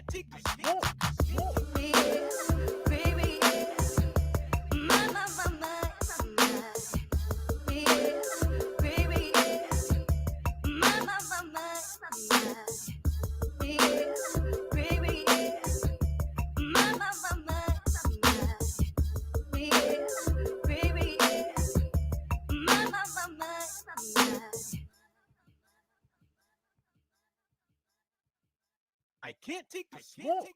can't take the smoke. I can't take the smoke.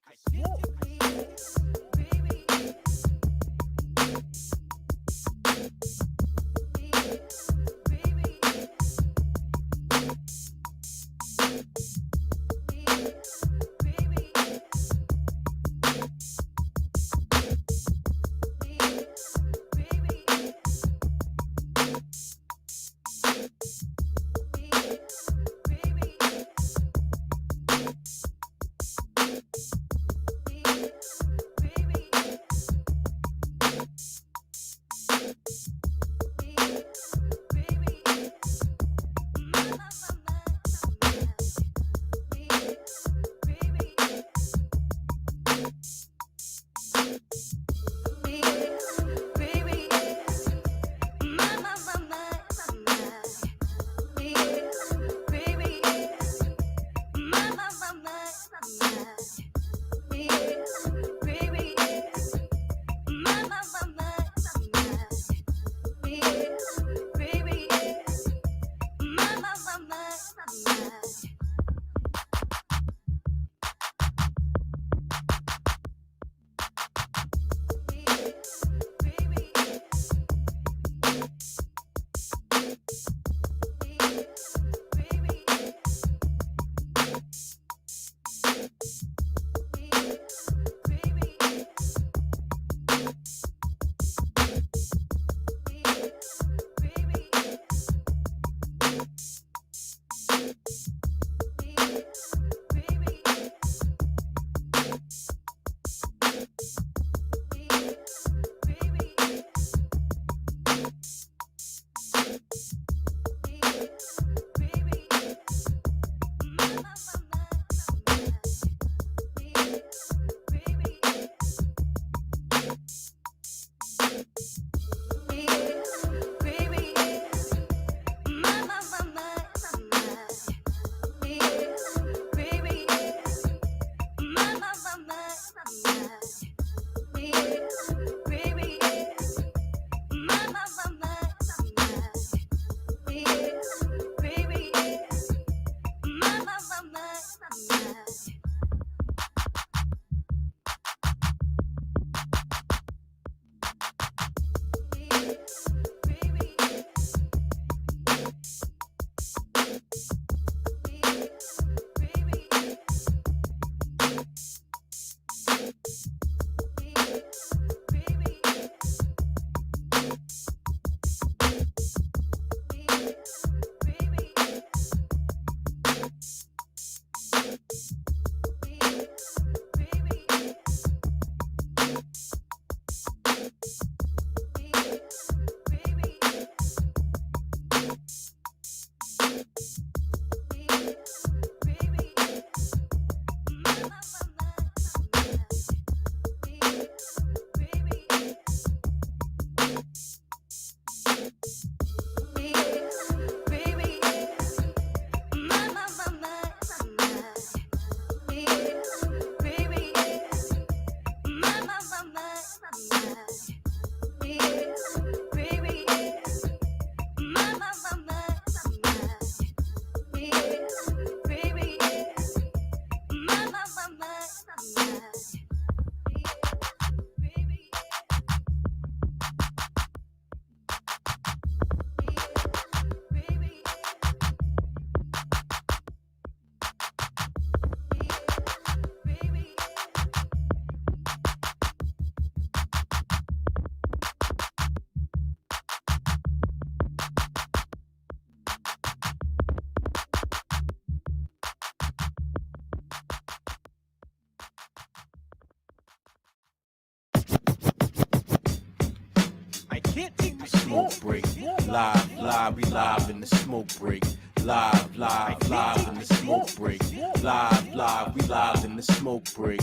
Smoke break, live, we live in the smoke break. Live, live, live in the smoke break. Live, live, we live in the smoke break.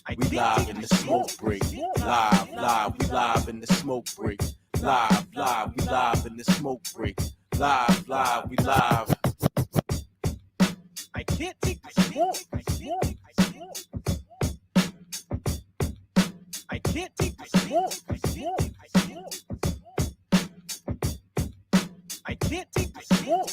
We live in the smoke break. Live, live, we live in the smoke break. Live, live, we live in the smoke break. Live, live, we live. I can't take the smoke. I can't take the smoke. I can't take the smoke. I can't take the smoke. I can't take the smoke. I can't take the smoke.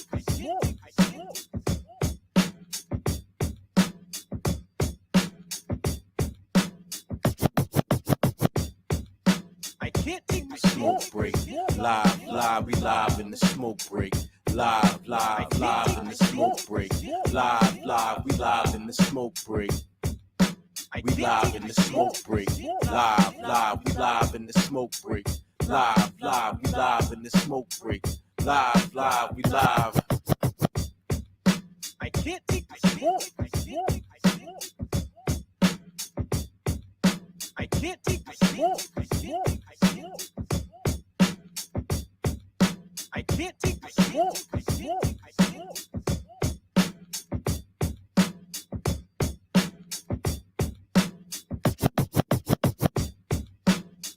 I can't take the smoke break. Live, live, we live in the smoke break. Live, live, live in the smoke break. Live, live, we live in the smoke break. We live in the smoke break. Live, live, we live in the smoke break. Live, live, we live in the smoke break. Live, live, we live. I can't take the smoke. I can't take the smoke. I can't take the smoke. I can't take the smoke. I can't take the smoke. I can't take the smoke.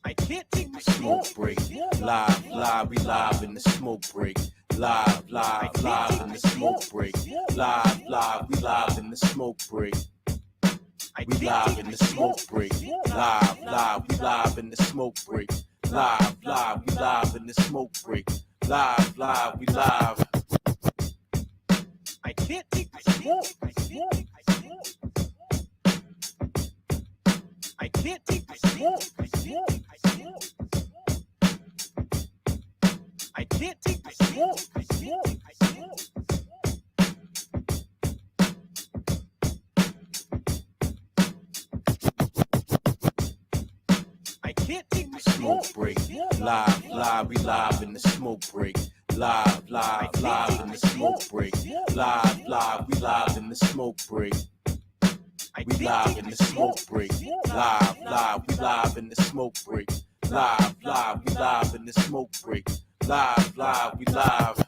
I can't take the smoke break. Live, live, we live in the smoke break. Live, live, live in the smoke break. Live, live, we live in the smoke break. We live in the smoke break. Live, live, we live in the smoke break. Live, live, we live in the smoke break. Live, live, we live. I can't take the smoke. I can't take the smoke. I can't take the smoke. I can't take the smoke. I can't take the smoke. I can't take the smoke. I can't take the smoke break. Live, live, we live in the smoke break. Live, live, live in the smoke break. Live, live, we live in the smoke break. We live in the smoke break. Live, live, we live in the smoke break. Live, live, we live in the smoke break. Live, live, we live.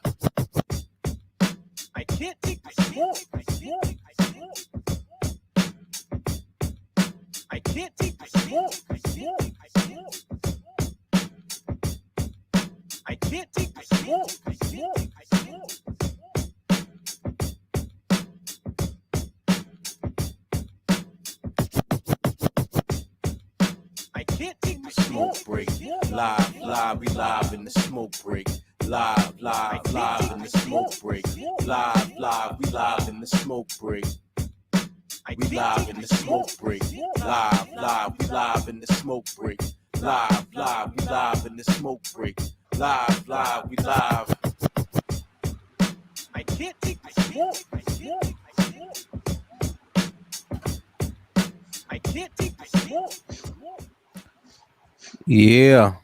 I can't take the smoke. I can't take the smoke. I can't take the smoke. I can't take the smoke. I can't take the smoke. I can't take the smoke. I can't take the smoke break. Live, live, we live in the smoke break. Live, live, live in the smoke break. Live, live, we live in the smoke break. We live in the smoke break. Live, live, we live in the smoke break. Live, live, we live in the smoke break. Live, live, we live. I can't take the smoke. I can't take the smoke. I can't take the smoke. Yeah.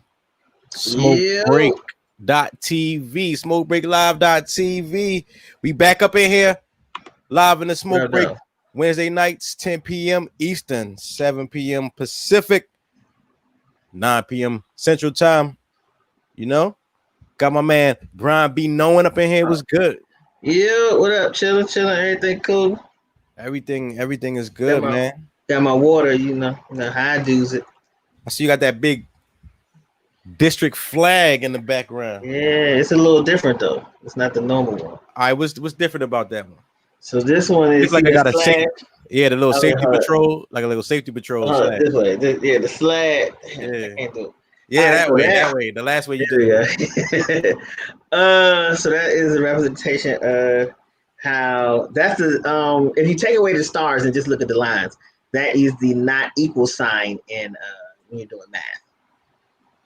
SMOKEBREAK.TV. SMOKEBREAKLIVE.tv. We back up in here. Live in the smoke break. Wednesday nights, 10 p.m. Eastern, 7 p.m. Pacific, 9 p.m. Central Time. You know, got my man BRYANBEKNOWIN up in here. Was good. Yeah, what up? Chilling, everything cool. Everything is good, man. Got my water, you know how I do it. I see you got that big district flag in the background. Yeah, it's a little different though. It's not the normal one. All right, what's different about that one? So this one is like I got a safety, the little safety patrol, like a little safety patrol. This way, the sled. Yeah, I can't do it. Yeah, that way. The last way you did it. So that is a representation of how that's the if you take away the stars and just look at the lines, that is the not equal sign in when you're doing math.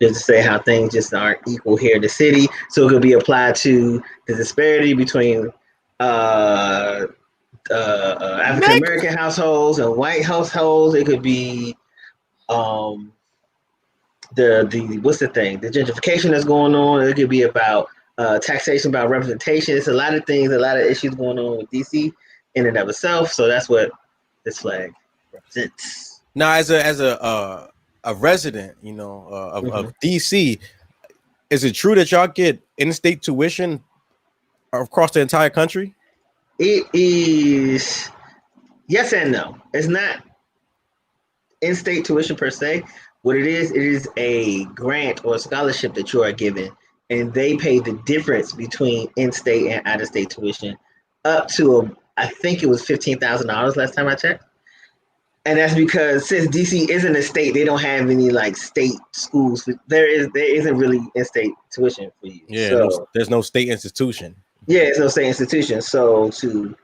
Just to say how things just aren't equal here in the city. So it could be applied to the disparity between African American households and white households. It could be the what's the thing? The gentrification that's going on. It could be about taxation, about representation. It's a lot of things, a lot of issues going on with DC in and of itself. So that's what this flag represents. Now, as a resident, you know, of DC, is it true that y'all get in-state tuition across the entire country? It is yes and no. It's not in-state tuition per se. What it is a grant or a scholarship that you are given, and they pay the difference between in-state and out-of-state tuition up to I think it was $15,000 last time I checked. And that's because since DC isn't a state, they don't have any like state schools. There isn't really in-state tuition for you. Yeah, so there's no state institution. yeah, it's no state institution. So to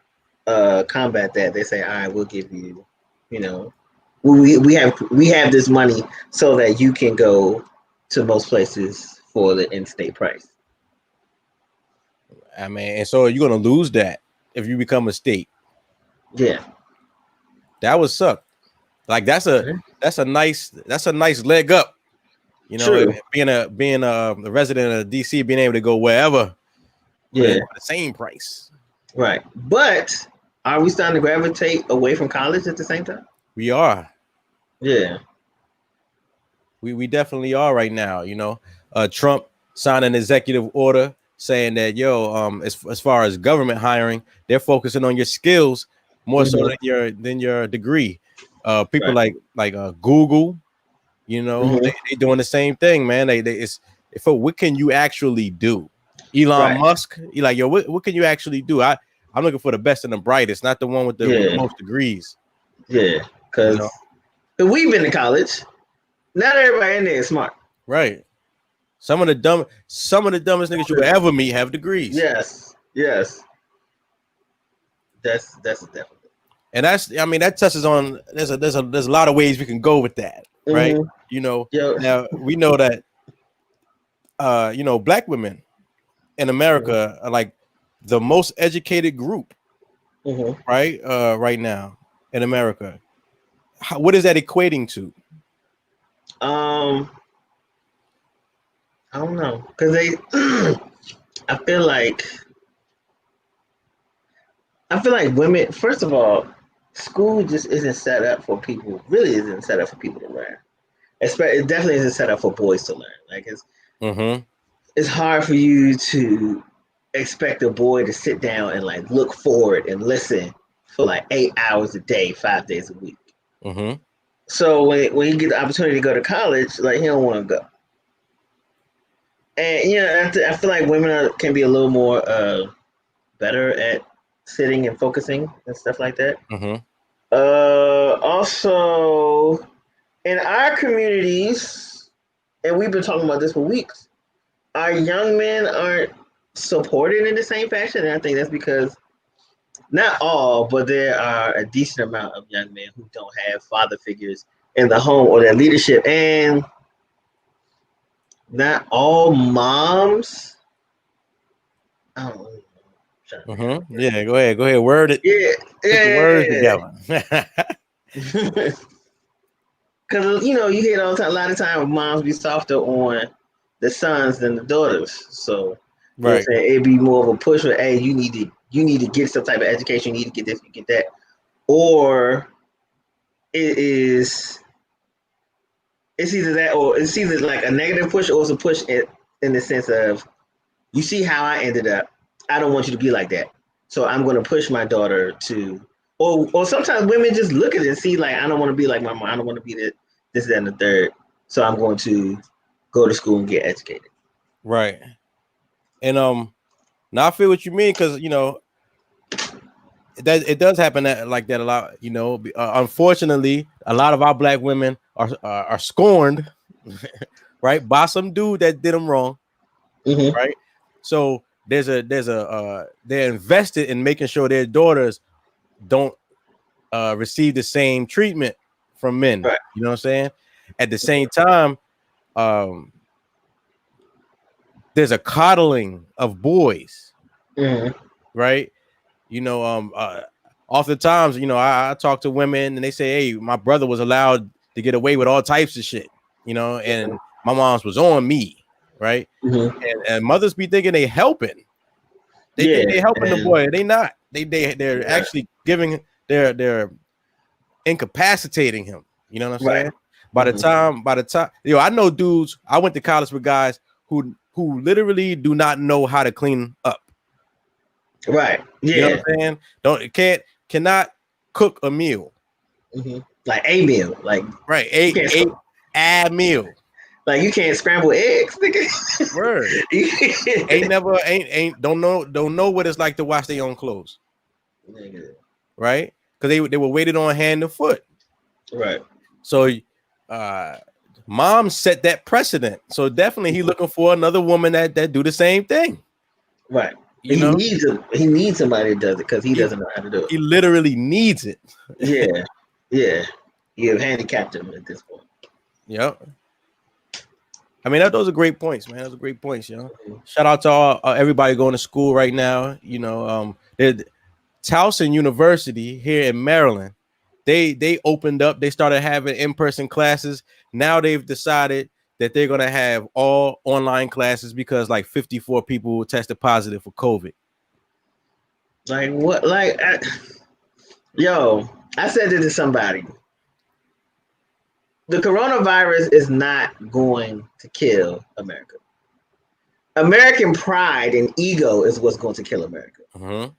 combat that, they say, all right, we'll give you, you know, we have this money so that you can go to most places for the in-state price. I mean, and so you're gonna lose that if you become a state. Yeah, that would suck. Like that's a nice leg up. You know, true. being a resident of DC, being able to go wherever. Yeah, for the same price. Right, but are we starting to gravitate away from college at the same time? We are. Yeah. We definitely are right now. You know, Trump signed an executive order saying that as far as government hiring, they're focusing on your skills more so than your degree. People like Google, you know, they doing the same thing, man. What can you actually do? Elon Musk, you're like, yo, what can you actually do? I'm looking for the best and the brightest, not the one with the most degrees. Yeah, because we've been to college. Not everybody in there is smart. Right. Some of the dumbest niggas you will ever meet have degrees. Yes. That's definitely. And that touches on there's a lot of ways we can go with that, right? You know, now we know that black women in America are like the most educated group, right? Right now in America. What is that equating to? I don't know, because I feel like women. First of all, school just isn't set up for people. Really, isn't set up for people to learn. It definitely isn't set up for boys to learn. Like it's hard for you to expect a boy to sit down and like look forward and listen for like 8 hours a day, 5 days a week. So when you get the opportunity to go to college, like he don't want to go. And I feel like women can be a little more better at sitting and focusing and stuff like that. Also, in our communities, and we've been talking about this for weeks, our young men aren't supported in the same fashion. And I think that's because not all, but there are a decent amount of young men who don't have father figures in the home or their leadership. And not all moms. Yeah, go ahead. Word it. Words together. Because you hear all the time. A lot of times, moms be softer on the sons than the daughters. So it'd be more of a push for, hey, you need to get some type of education. You need to get this, you get that, or it's either that, or it's either like a negative push, or it's a push in the sense of, you see how I ended up. I don't want you to be like that. So I'm going to push my daughter to, or sometimes women just look at it and see like, I don't want to be like my mom. I don't want to be this, that, and the third. So I'm going to go to school and get educated. Right. And now I feel what you mean, because it does happen like that a lot. Unfortunately, a lot of our black women are scorned, right, by some dude that did them wrong, right? So they're invested in making sure their daughters don't receive the same treatment from men. Right. You know what I'm saying? At the same time, there's a coddling of boys, right? Oftentimes, I talk to women and they say, hey, my brother was allowed to get away with all types of shit, and my mom's was on me, right? And mothers be thinking they helping. They helping the boy. They not. They're actually they're incapacitating him. You know what I'm saying? By the time, I know dudes. I went to college with guys who literally do not know how to clean up. Right. Yeah. You know what I'm saying? Cannot cook a meal. Like a meal. Like right. A meal. Like you can't scramble eggs, nigga. Word. ain't don't know what it's like to wash their own clothes. Nigga. Right? Because they were weighted on hand and foot. Right. So mom set that precedent. So definitely he looking for another woman that do the same thing. Right. He needs somebody that does it because he doesn't know how to do it. He literally needs it. Yeah. Yeah. You have handicapped him at this point. Yep. I mean, those are great points, man. Those are great points, you know. Shout out to everybody going to school right now. You know, Towson University here in Maryland, they opened up. They started having in-person classes. Now they've decided that they're gonna have all online classes because like 54 people tested positive for COVID. Like what? Like, I said it to somebody. The coronavirus is not going to kill America. American pride and ego is what's going to kill America.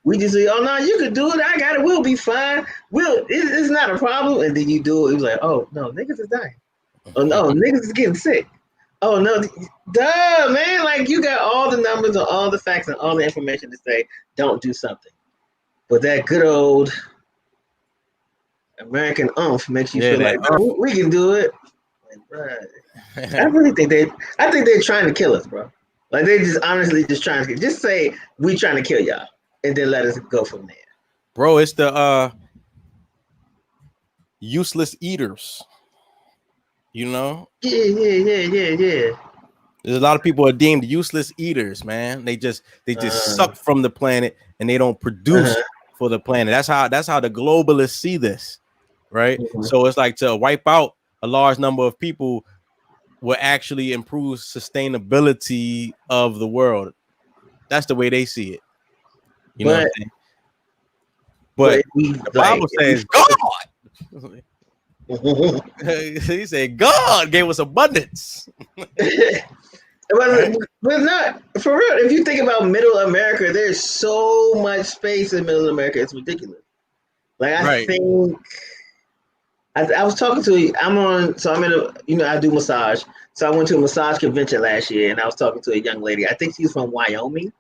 We just say, "Oh no, you can do it. I got it. We'll be fine. It's not a problem." And then you do it. It was like, "Oh no, niggas is dying. Oh no, niggas is getting sick. Oh no, duh, man! Like you got all the numbers and all the facts and all the information to say don't do something, but that good old American oomph makes you feel like we can do it." Like, I really think they're trying to kill us, bro. Like they just honestly just trying to just say we trying to kill y'all and then let us go from there. Bro, it's the useless eaters. You know? Yeah. There's a lot of people are deemed useless eaters, man. They just suck from the planet and they don't produce for the planet. That's how the globalists see this, right? So it's like to wipe out a large number of people will actually improve sustainability of the world. That's the way they see it. You know what I'm saying? But the Bible says God. He said God gave us abundance. But not for real. If you think about Middle America, there's so much space in Middle America. It's ridiculous. Like I think I was talking to I do massage. So I went to a massage convention last year and I was talking to a young lady. I think she's from Wyoming.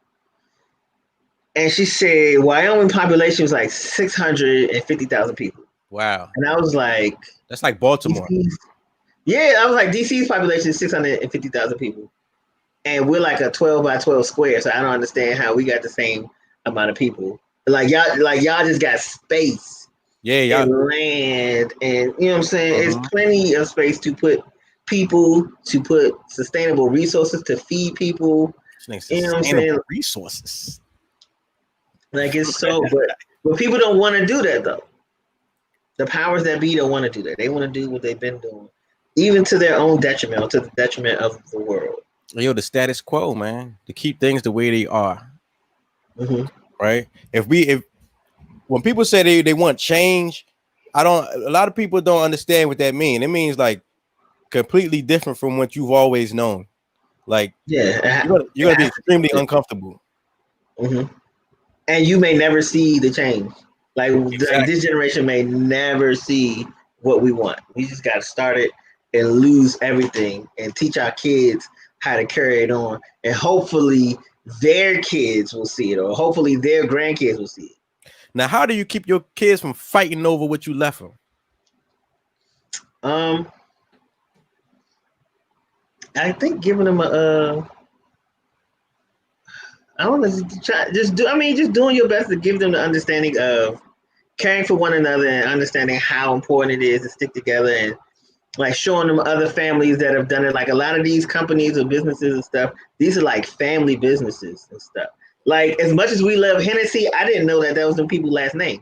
And she said Wyoming population was like 650,000 people. Wow. And I was like, that's like Baltimore. I was like, DC's population is 650,000 people. And we're like a 12 by 12 square. So I don't understand how we got the same amount of people. Like y'all just got space. Yeah. And land. And you know what I'm saying? It's plenty of space to put people, to put sustainable resources, to feed people. You know what I'm saying? Resources. Like it's so, but people don't want to do that though. The powers that be don't want to do that. They want to do what they've been doing, even to their own detriment, or to the detriment of the world. Yo, the status quo, man, to keep things the way they are. Right? If when people say they want change, a lot of people don't understand what that means. It means like completely different from what you've always known. Like, you're gonna be extremely uncomfortable. And you may never see the change. Like this generation may never see what we want. We just got to start it and lose everything and teach our kids how to carry it on. And hopefully their kids will see it, or hopefully their grandkids will see it. Now, how do you keep your kids from fighting over what you left them? I think giving them I don't know, just doing your best to give them the understanding of caring for one another and understanding how important it is to stick together, and like showing them other families that have done it. Like a lot of these companies or businesses and stuff, these are like family businesses and stuff. Like as much as we love Hennessy, I didn't know that was the people's last name.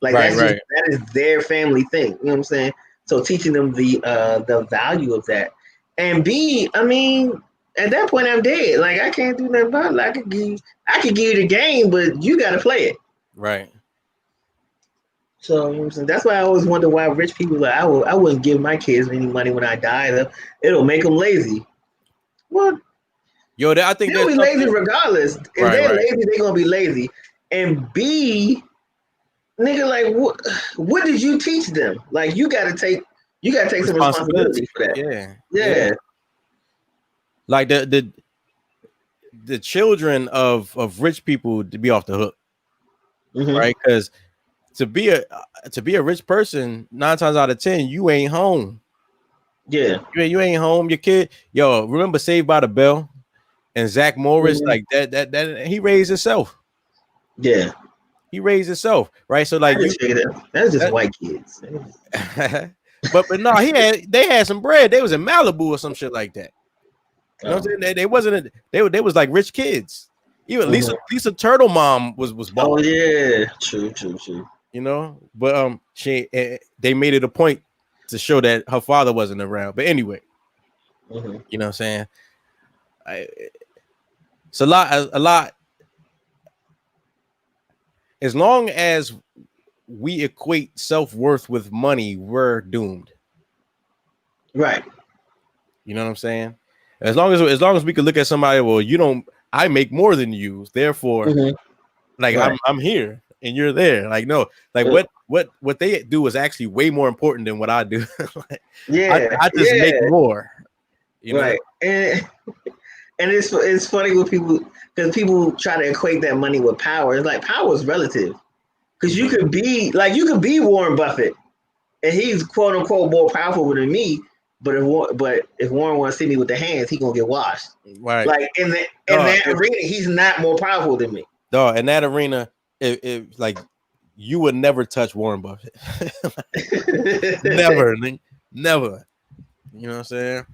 Like that is their family thing. You know what I'm saying? So teaching them the value of that. And B, I mean, at that point I'm dead. Like I can't do nothing about it. I could give you the game, but you gotta play it. Right. So you know what I'm saying? That's why I always wonder why rich people like I wouldn't give my kids any money when I die. It'll make them lazy. Well, I think they'll be lazy regardless. If they're lazy, they're gonna be lazy. And B, nigga, like what did you teach them? Like you gotta take some responsibility for that. Yeah. Like the children of rich people to be off the hook, right? Because to be a rich person, 9 times out of 10, you ain't home. Yeah, you ain't home. Your kid, remember Saved by the Bell and Zach Morris, like that he raised himself. Yeah, he raised himself, right? So like that's just white kids. but no, they had some bread. They was in Malibu or some shit like that. You know what I'm saying? They wasn't. They was like rich kids. Even Lisa Turtle mom was born. Oh yeah, true. You know, but they made it a point to show that her father wasn't around. But anyway, you know what I'm saying? It's a lot. As long as we equate self-worth with money, we're doomed. Right. You know what I'm saying? As long as we could look at somebody, well, I make more than you, therefore, like right. I'm here and you're there. Like, no, like what they do is actually way more important than what I do. Like, I just make more. You know? Right. And it's funny with people, because people try to equate that money with power. It's like power is relative. Because you could be Warren Buffett and he's quote unquote more powerful than me. But if Warren wants to see me with the hands, he gonna get washed. Right. Like in that arena, he's not more powerful than me. Dog, in that arena, if like you would never touch Warren Buffett. Never. You know what I'm saying?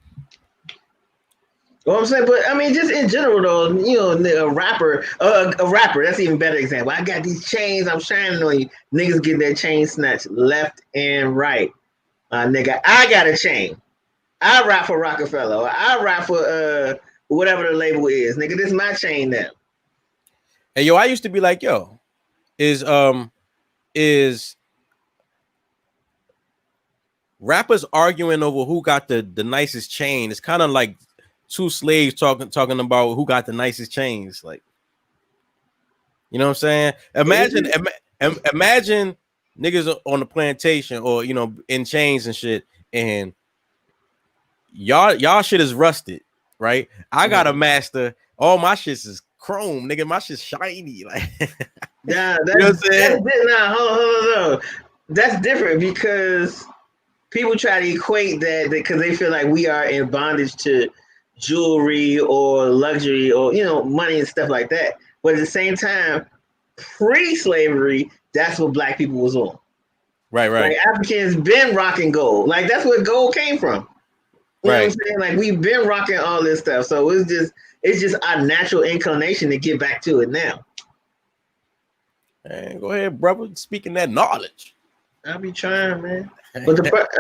Well, I'm saying, but I mean, just in general, though, a rapper, that's an even better example. I got these chains, I'm shining on you. Niggas getting their chain snatched left and right. Nigga, I got a chain. I rap for Rockefeller. Or I rap for whatever the label is. Nigga, this is my chain now. Hey, I used to be like, is rappers arguing over who got the nicest chain? It's kind of like two slaves talking about who got the nicest chains. Like, you know what I'm saying? Imagine niggas on the plantation or in chains and shit, and y'all shit is rusted, right? I got a master. All my shit is chrome, nigga. My shit's shiny. Like, yeah, hold on. That's different because people try to equate that because they feel like we are in bondage to jewelry or luxury or money and stuff like that. But at the same time, pre-slavery, that's what black people was on. Right. Like Africans been rocking gold. Like that's where gold came from. You know what I'm saying? Like we've been rocking all this stuff. So it's just our natural inclination to get back to it now. Hey, go ahead, brother. Speaking that knowledge. I'll be trying, man. But but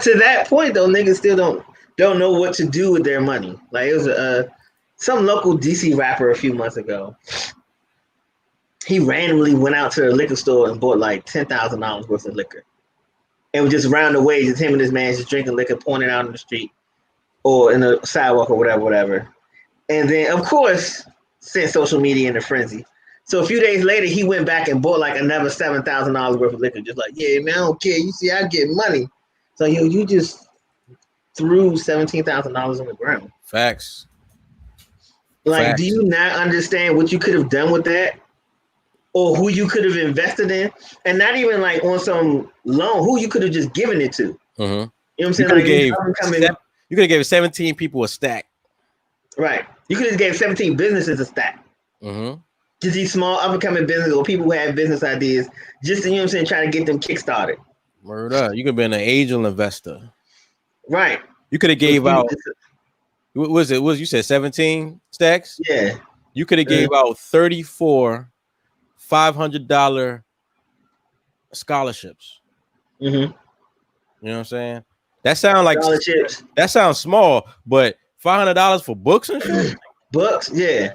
to that point though, niggas still don't know what to do with their money. Like it was some local DC rapper a few months ago. He randomly went out to the liquor store and bought like $10,000 worth of liquor. And was just around the way, just him and his man just drinking liquor, pouring it out on the street or in the sidewalk or whatever. And then, of course, sent social media in a frenzy. So a few days later, he went back and bought like another $7,000 worth of liquor. Just like, yeah, man, I don't care. You see, I get money. So you just threw $17,000 on the ground. Facts. Like, do you not understand what you could have done with that? Or who you could have invested in? And not even like on some loan, who you could have just given it to. You know what I'm saying? You could have gave 17 people a stack. Right. You could have gave 17 businesses a stack. Just these small up-and-coming businesses or people who have business ideas, just to, trying to get them kickstarted. Word up. You could have been an angel investor. Right. You could have gave out, what was it? You said 17 stacks? Yeah. You could have gave out 34 $500 scholarships. You know what I'm saying? That sounds like scholarships. That sounds small, but $500 for books and shit? Books, yeah.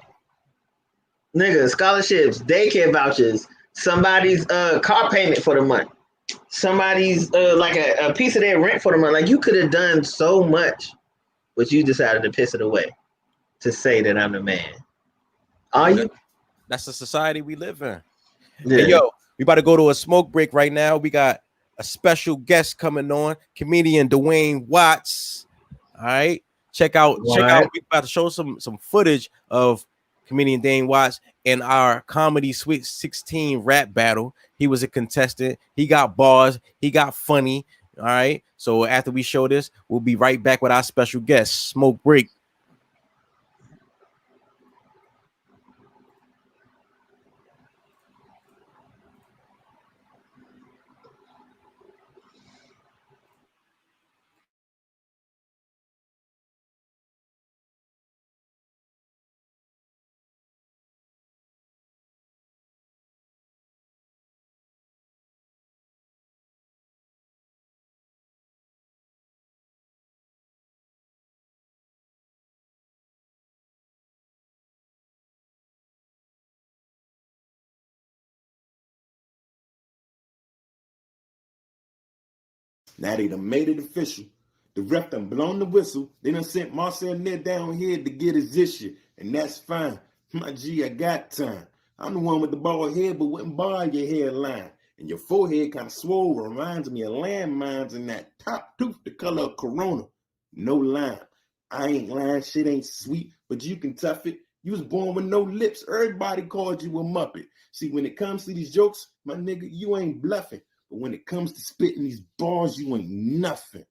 Nigga, scholarships, daycare vouchers, somebody's car payment for the month, somebody's like a piece of their rent for the month. Like you could have done so much, but you decided to piss it away to say that I'm the man. Are you? That's the society we live in. Yeah. Hey, yo, we about to go to a smoke break right now. We got a special guest coming on, comedian DWAIN Watts. All right, check out. We about to show some footage of comedian DWAIN Watts in our comedy Sweet 16 rap battle. He was a contestant. He got bars. He got funny. All right. So after we show this, we'll be right back with our special guest. Smoke break. Now they done made it official. The ref done blown the whistle. They done sent Marcel Ned down here to get his issue. And that's fine. My G, I got time. I'm the one with the bald head, but wouldn't bar your hairline. And your forehead kind of swole, reminds me of landmines, and that top tooth the color of Corona. No lime. I ain't lying, shit ain't sweet, but you can tough it. You was born with no lips. Everybody called you a Muppet. See, when it comes to these jokes, my nigga, you ain't bluffing. But when it comes to spitting these bars, you ain't nothing.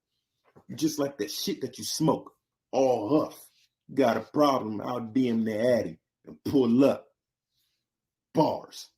You just like that shit that you smoke, all huff. Got a problem, I'll DM the addy and pull up. Bars.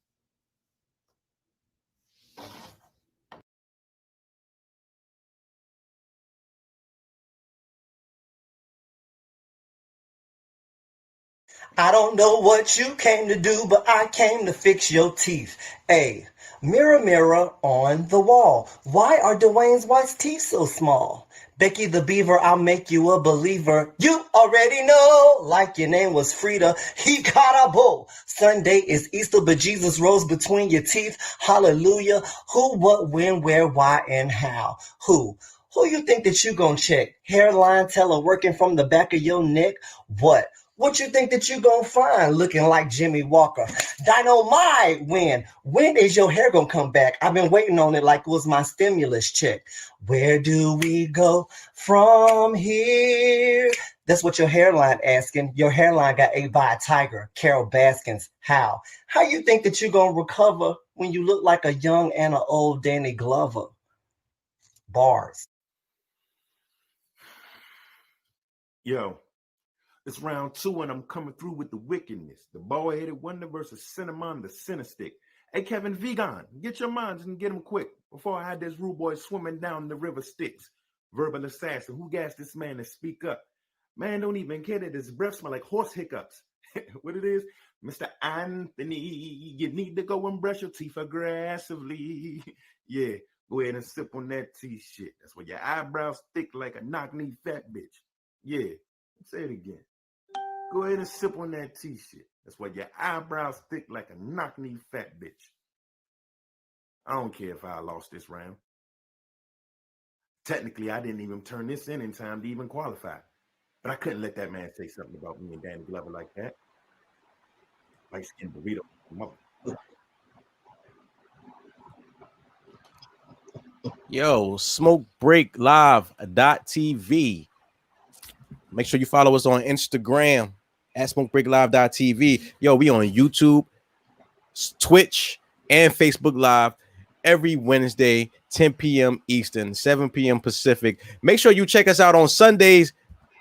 I don't know what you came to do, but I came to fix your teeth. Hey, mirror, mirror on the wall, why are DWAIN Watts' teeth so small? Becky the Beaver, I'll make you a believer. You already know, like your name was Frida. He got a bull. Sunday is Easter, but Jesus rose between your teeth. Hallelujah. Who, what, when, where, why, and how? Who you think that you gonna check? Hairline teller working from the back of your neck? What? What you think that you gonna find looking like Jimmy Walker? Dynamite, when is your hair gonna come back? I've been waiting on it like it was my stimulus check. Where do we go from here? That's what your hairline asking. Your hairline got ate by a tiger. Carol Baskins. How you think that you gonna recover when you look like a young and an old Danny Glover? Bars. Yo, it's round 2 and I'm coming through with the wickedness. The bald-headed wonder versus Cinnamon the Center Stick. Hey, Kevin Vegan, get your minds and get him quick before I had this rude boy swimming down the river Styx. Verbal assassin, who gassed this man to speak up? Man, don't even care that his breath smell like horse hiccups. What it is? Mr. Anthony, you need to go and brush your teeth aggressively. Yeah, go ahead and sip on that tea shit. That's why your eyebrows thick like a knock-knee fat bitch. Yeah, say it again. Go ahead and sip on that tea shit. That's why your eyebrows thick like a knock-knee fat bitch. I don't care if I lost this round. Technically, I didn't even turn this in time to even qualify. But I couldn't let that man say something about me and Danny Glover like that. Light skin burrito. Yo, SMOKEBREAKLIVE.tv. Make sure you follow us on Instagram at SMOKEBREAKLIVE.tv. Yo, we on YouTube, Twitch, and Facebook Live every Wednesday, 10 p.m. Eastern, 7 p.m. Pacific. Make sure you check us out on Sundays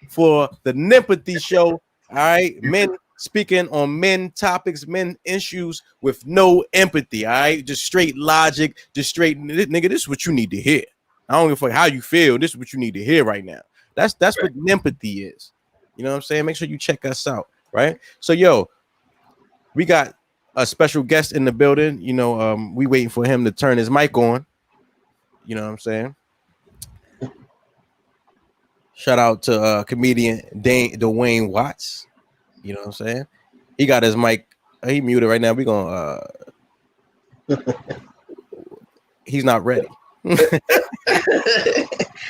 for the Nimpathy Show. All right, men speaking on men topics, men issues with no empathy. All right, just straight logic, just straight nigga. This is what you need to hear. I don't give a fuck how you feel. This is what you need to hear right now. That's what empathy is. You know what I'm saying? Make sure you check us out, right? So, yo, we got a special guest in the building. You know, we waiting for him to turn his mic on. You know what I'm saying? Shout out to comedian DWAIN Watts. You know what I'm saying? He got his mic. He muted right now. We gonna. He's not ready.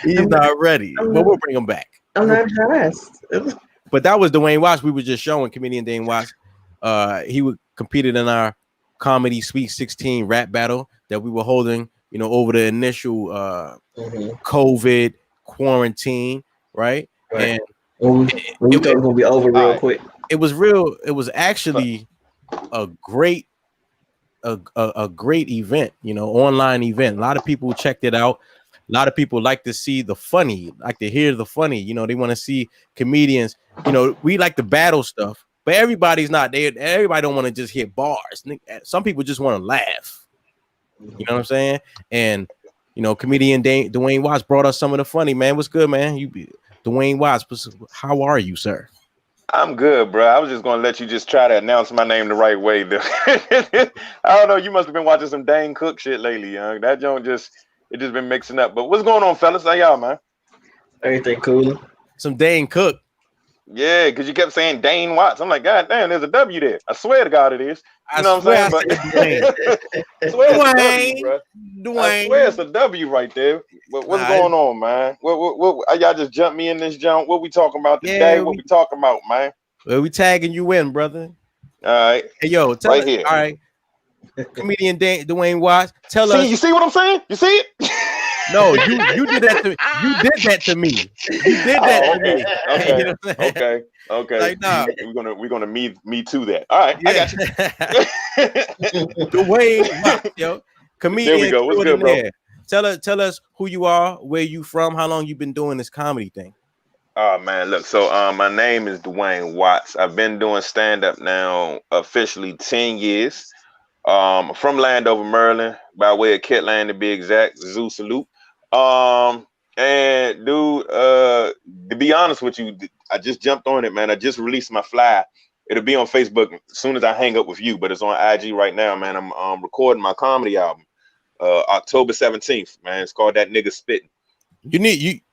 He's not ready, but we'll bring him back. I'm not dressed. But that was DWAIN Watts. We were just showing comedian DWAIN Watts. He competed in our comedy Sweet 16 rap battle that we were holding, you know, over the initial COVID quarantine, right? And when we thought it was gonna be over real quick. It was real. It was actually a great event, you know, online event. A lot of people checked it out. A lot of people like to see the funny, like to hear the funny. You know, they want to see comedians. You know, we like the battle stuff, but everybody's not there. Everybody don't want to just hit bars. Some people just want to laugh. You know what I'm saying? And you know, comedian DWAIN Watts brought us some of the funny. Man, what's good, man? DWAIN Watts, how are you, sir? I'm good, bro. I was just gonna let you just try to announce my name the right way. I don't know. You must have been watching some Dane Cook shit lately, young. That joint just been mixing up. But what's going on, fellas? How y'all, man? Everything cool. Some Dane Cook. Yeah, because you kept saying Dane Watts. I'm like, God damn, there's a W there. I swear to God it is. You know what I'm saying? I swear it's a W, bro. I swear it's a W right there. But what's going on, man? What y'all just jumped me in this jump? What we talking about today? What we talking about, man? Well, we tagging you in, brother. All right. Hey, yo, tell right us, here. All right. Comedian DWAIN Watts, tell us. You see what I'm saying? You see it? No, you did that to me. You did that to me. You did that to me. Okay. You know Okay. Like, nah. We're gonna me too that. All right, I got you. DWAIN Watts, yo. Comedian. There we go. What's good, bro? Tell us who you are, where you from, how long you been doing this comedy thing. Oh man, look. So my name is DWAIN Watts. I've been doing stand-up now officially 10 years. From Landover, Maryland, by way of Kitland to be exact. Zoo salute. And dude, to be honest with you, I just jumped on it, man. I just released my flyer. It'll be on Facebook as soon as I hang up with you, but it's on IG right now, man. I'm recording my comedy album October 17th, man. It's called That Nigga Spittin'.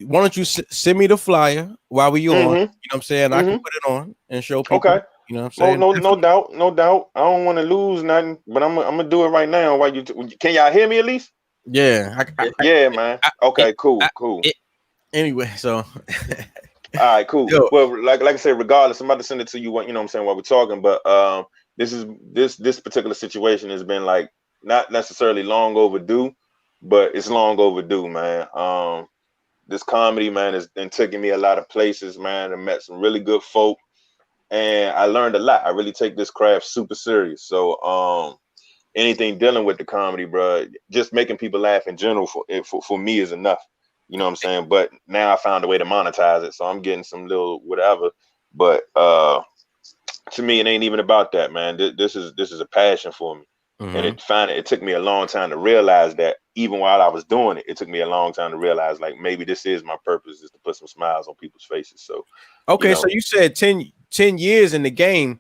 Why don't you send me the flyer while we on? You know what I'm saying? I can put it on and show people. Okay. You know what I'm saying? No doubt. I don't want to lose nothing, but I'm gonna do it right now. While can y'all hear me at least? Yeah. Yeah, man. Okay, cool. Anyway, so all right, cool. Yo. Well, like I said, regardless, I'm about to send it to you. You know what I'm saying, while we're talking, but this particular situation has been like not necessarily long overdue, but it's long overdue, man. This comedy, man, has been taking me a lot of places, man. I met some really good folk, and I learned a lot. I really take this craft super serious. So anything dealing with the comedy, bro, just making people laugh in general for me is enough. You know what I'm saying? But now I found a way to monetize it, so I'm getting some little whatever. But to me, it ain't even about that, man. This is a passion for me, and it took me a long time to realize that. Even while I was doing it, it took me a long time to realize, like, maybe this is my purpose, is to put some smiles on people's faces. So, okay, so you said 10 years in the game.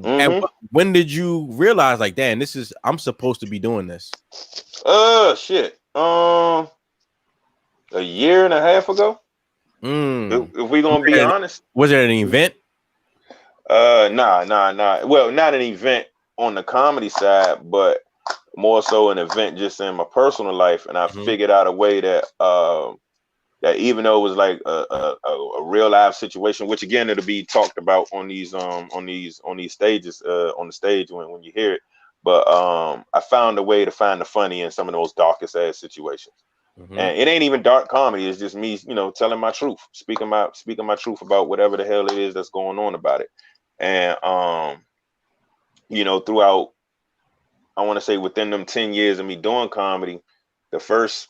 And when did you realize, like, damn, I'm supposed to be doing this? Shit. A year and a half ago. If we gonna be honest. Was there an event? Nah. Well, not an event on the comedy side, but more so an event just in my personal life. And I figured out a way that that even though it was like a real life situation, which again it'll be talked about on these stages on the stage when you hear it. But I found a way to find the funny in some of those darkest ass situations. And it ain't even dark comedy. It's just me, you know, telling my truth, speaking my truth about whatever the hell it is that's going on about it. And you know, throughout, I want to say within them 10 years of me doing comedy, the first,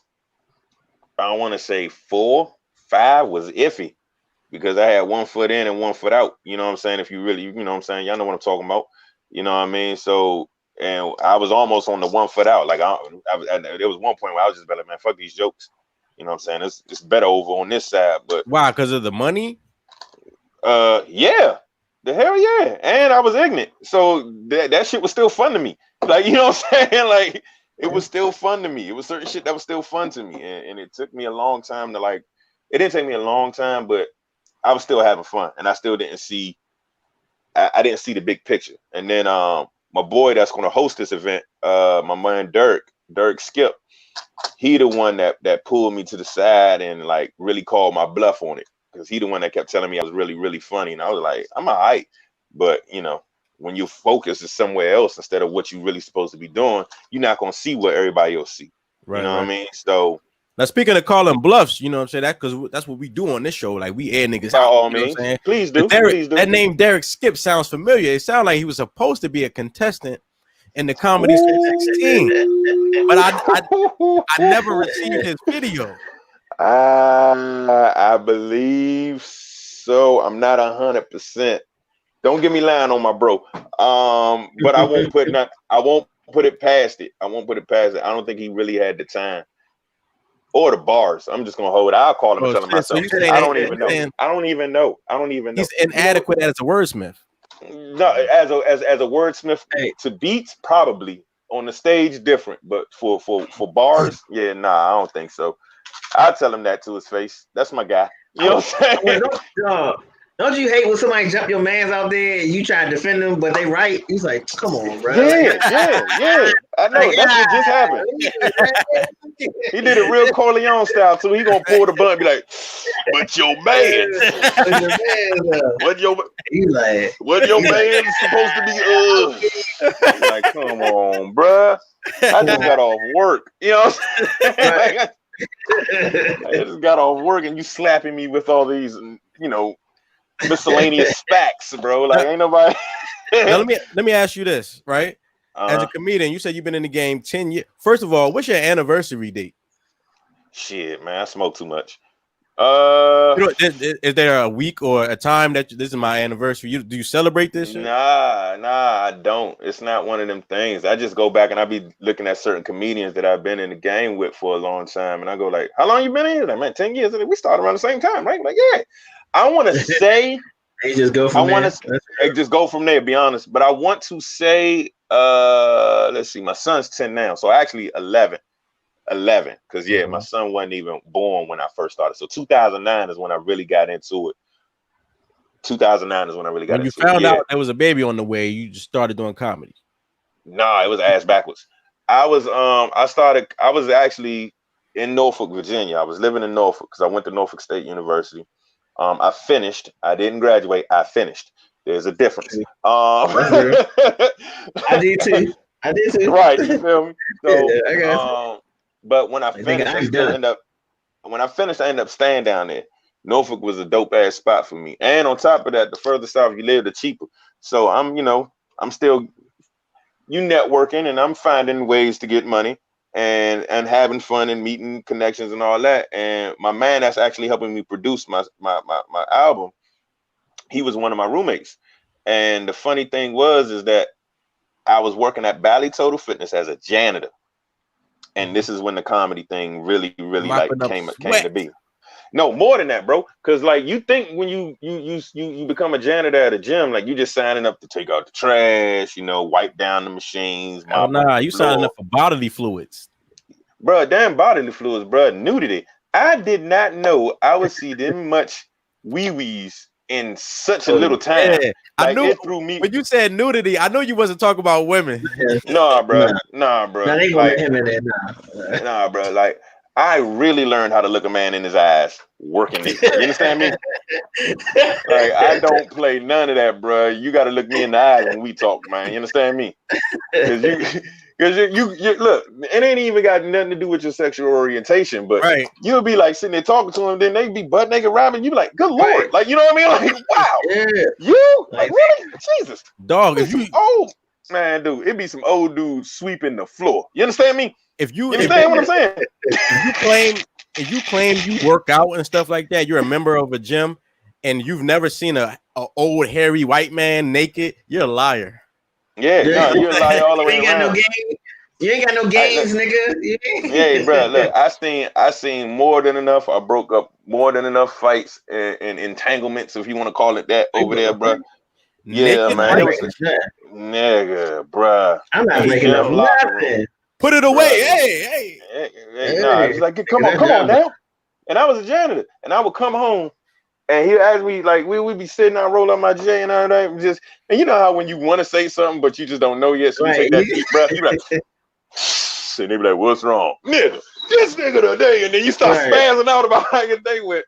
I want to say 4, 5 was iffy because I had 1 foot in and 1 foot out. You know what I'm saying? If you really, you know what I'm saying? Y'all know what I'm talking about. You know what I mean? So, and I was almost on the 1 foot out. Like there was one point where I was just like, man, fuck these jokes. You know what I'm saying? It's better over on this side. But why? Because of the money? Yeah. The hell yeah. And I was ignorant. So that shit was still fun to me. Like, you know what I'm saying? Like, it was still fun to me. It was certain shit that was still fun to me. And it took me a long time to, like, it didn't take me a long time, but I was still having fun. And I still didn't see, I didn't see the big picture. And then my boy that's going to host this event, my man Dirk Skip, he the one that pulled me to the side and like really called my bluff on it. Because he the one that kept telling me I was really, really funny. And I was like, I'm all right. But, you know, when your focus is somewhere else instead of what you really supposed to be doing, you're not gonna see what everybody else see. Right, you know what I mean? So now, speaking of calling bluffs, you know what I'm saying? That because that's what we do on this show. Like, we air niggas by out. all You know what means, I'm saying? please do. Derek, that name Derek Skip sounds familiar. It sounds like he was supposed to be a contestant in the Comedy 16, but I never received his video. I believe so. I'm not 100%. Don't get me lying on my bro. But I won't put it past it. I won't put it past it. I don't think he really had the time or the bars. I'm just gonna hold it. I'll call him and tell him myself. So I don't even know. I don't even know. He's inadequate as a wordsmith. No, as a wordsmith to beats, probably. On the stage, different, but for bars, yeah, nah, I don't think so. I'll tell him that to his face. That's my guy. You know what I'm saying? Don't you hate when somebody jump your mans out there and you try to defend them, but they right? He's like, come on, bro. Yeah. I know. Like, that's what just happened. He did it real Corleone style too. He gonna pull the button and be like, but your man. What your man supposed to be like, come on, bruh. I just got off work. You know what I'm saying? I just got off work and you slapping me with all these, you know, miscellaneous facts, bro. Like, ain't nobody. Now, let me ask you this, right? As a comedian, you said you've been in the game 10 years. First of all, what's your anniversary date? Shit, man, I smoke too much. Is there a week or a time that this is my anniversary? Do you celebrate this shit? Nah, I don't. It's not one of them things. I just go back and I be looking at certain comedians that I've been in the game with for a long time, and I go like, "How long you been in?" Like, man, 10 years. We started around the same time, right? I'm like, yeah. I want to say, you just go from there. Just go from there. Be honest, but I want to say, let's see, my son's 10 now, so actually 11, because my son wasn't even born when I first started. So 2009 is when I really got into it. 2009 is when I really got into it. When you found out there was a baby on the way, you just started doing comedy. Nah, it was ass backwards. I was actually in Norfolk, Virginia. I was living in Norfolk because I went to Norfolk State University. I finished. I didn't graduate. I finished. There's a difference. I did too. Right, you feel me? So, yeah, I got but when I finished, I ended up staying down there. Norfolk was a dope ass spot for me. And on top of that, the further south you live, the cheaper. So I'm still networking and I'm finding ways to get money and having fun and meeting connections and all that. And my man that's actually helping me produce my album, he was one of my roommates. And the funny thing is that I was working at Bally Total Fitness as a janitor. And this is when the comedy thing really like came to be. No, more than that, bro. Because like you think when you become a janitor at a gym, like you just signing up to take out the trash, wipe down the machines. Oh, nah, you signing up for bodily fluids. Bro, damn bodily fluids, bro. Nudity. I did not know I would see them much wee-wees in such a little time. Yeah. Like, I knew it threw me. When you said nudity, I know you wasn't talking about women. Nah, bro. Nah, bro. Nah, they gonna let him in there. Nah, bro. Like, I really learned how to look a man in his eyes working it. You understand me? Like, I don't play none of that, bro. You got to look me in the eyes when we talk, man. You understand me? Because you look, it ain't even got nothing to do with your sexual orientation, but you'll be like sitting there talking to him, then they be butt naked robbing. You be like, good Lord. Like, you know what I mean? Like, wow. You? Like, really? Jesus. Dog, if you old man, dude, it be some old dudes sweeping the floor. You understand me? If you understand what I'm saying? If you claim you work out and stuff like that, you're a member of a gym, and you've never seen a old hairy white man naked, you're a liar. Yeah, no, you're a liar all the way around. You ain't got no games, nigga. Yeah, bro. Look, I seen more than enough. I broke up more than enough fights and entanglements, if you want to call it that, over there, bro. Yeah, man. Nigga, bro. I'm not breaking up nothing. Put it away. Hey. Nah, it's like, come on now. And I was a janitor, and I would come home, and he asked me, like, we'd be sitting, I roll up my J and all that, and you know how when you want to say something, but you just don't know yet, so you take that deep breath, you like, and they be like, what's wrong? Nigga, this nigga today, and then you start spazzing out about how your day went.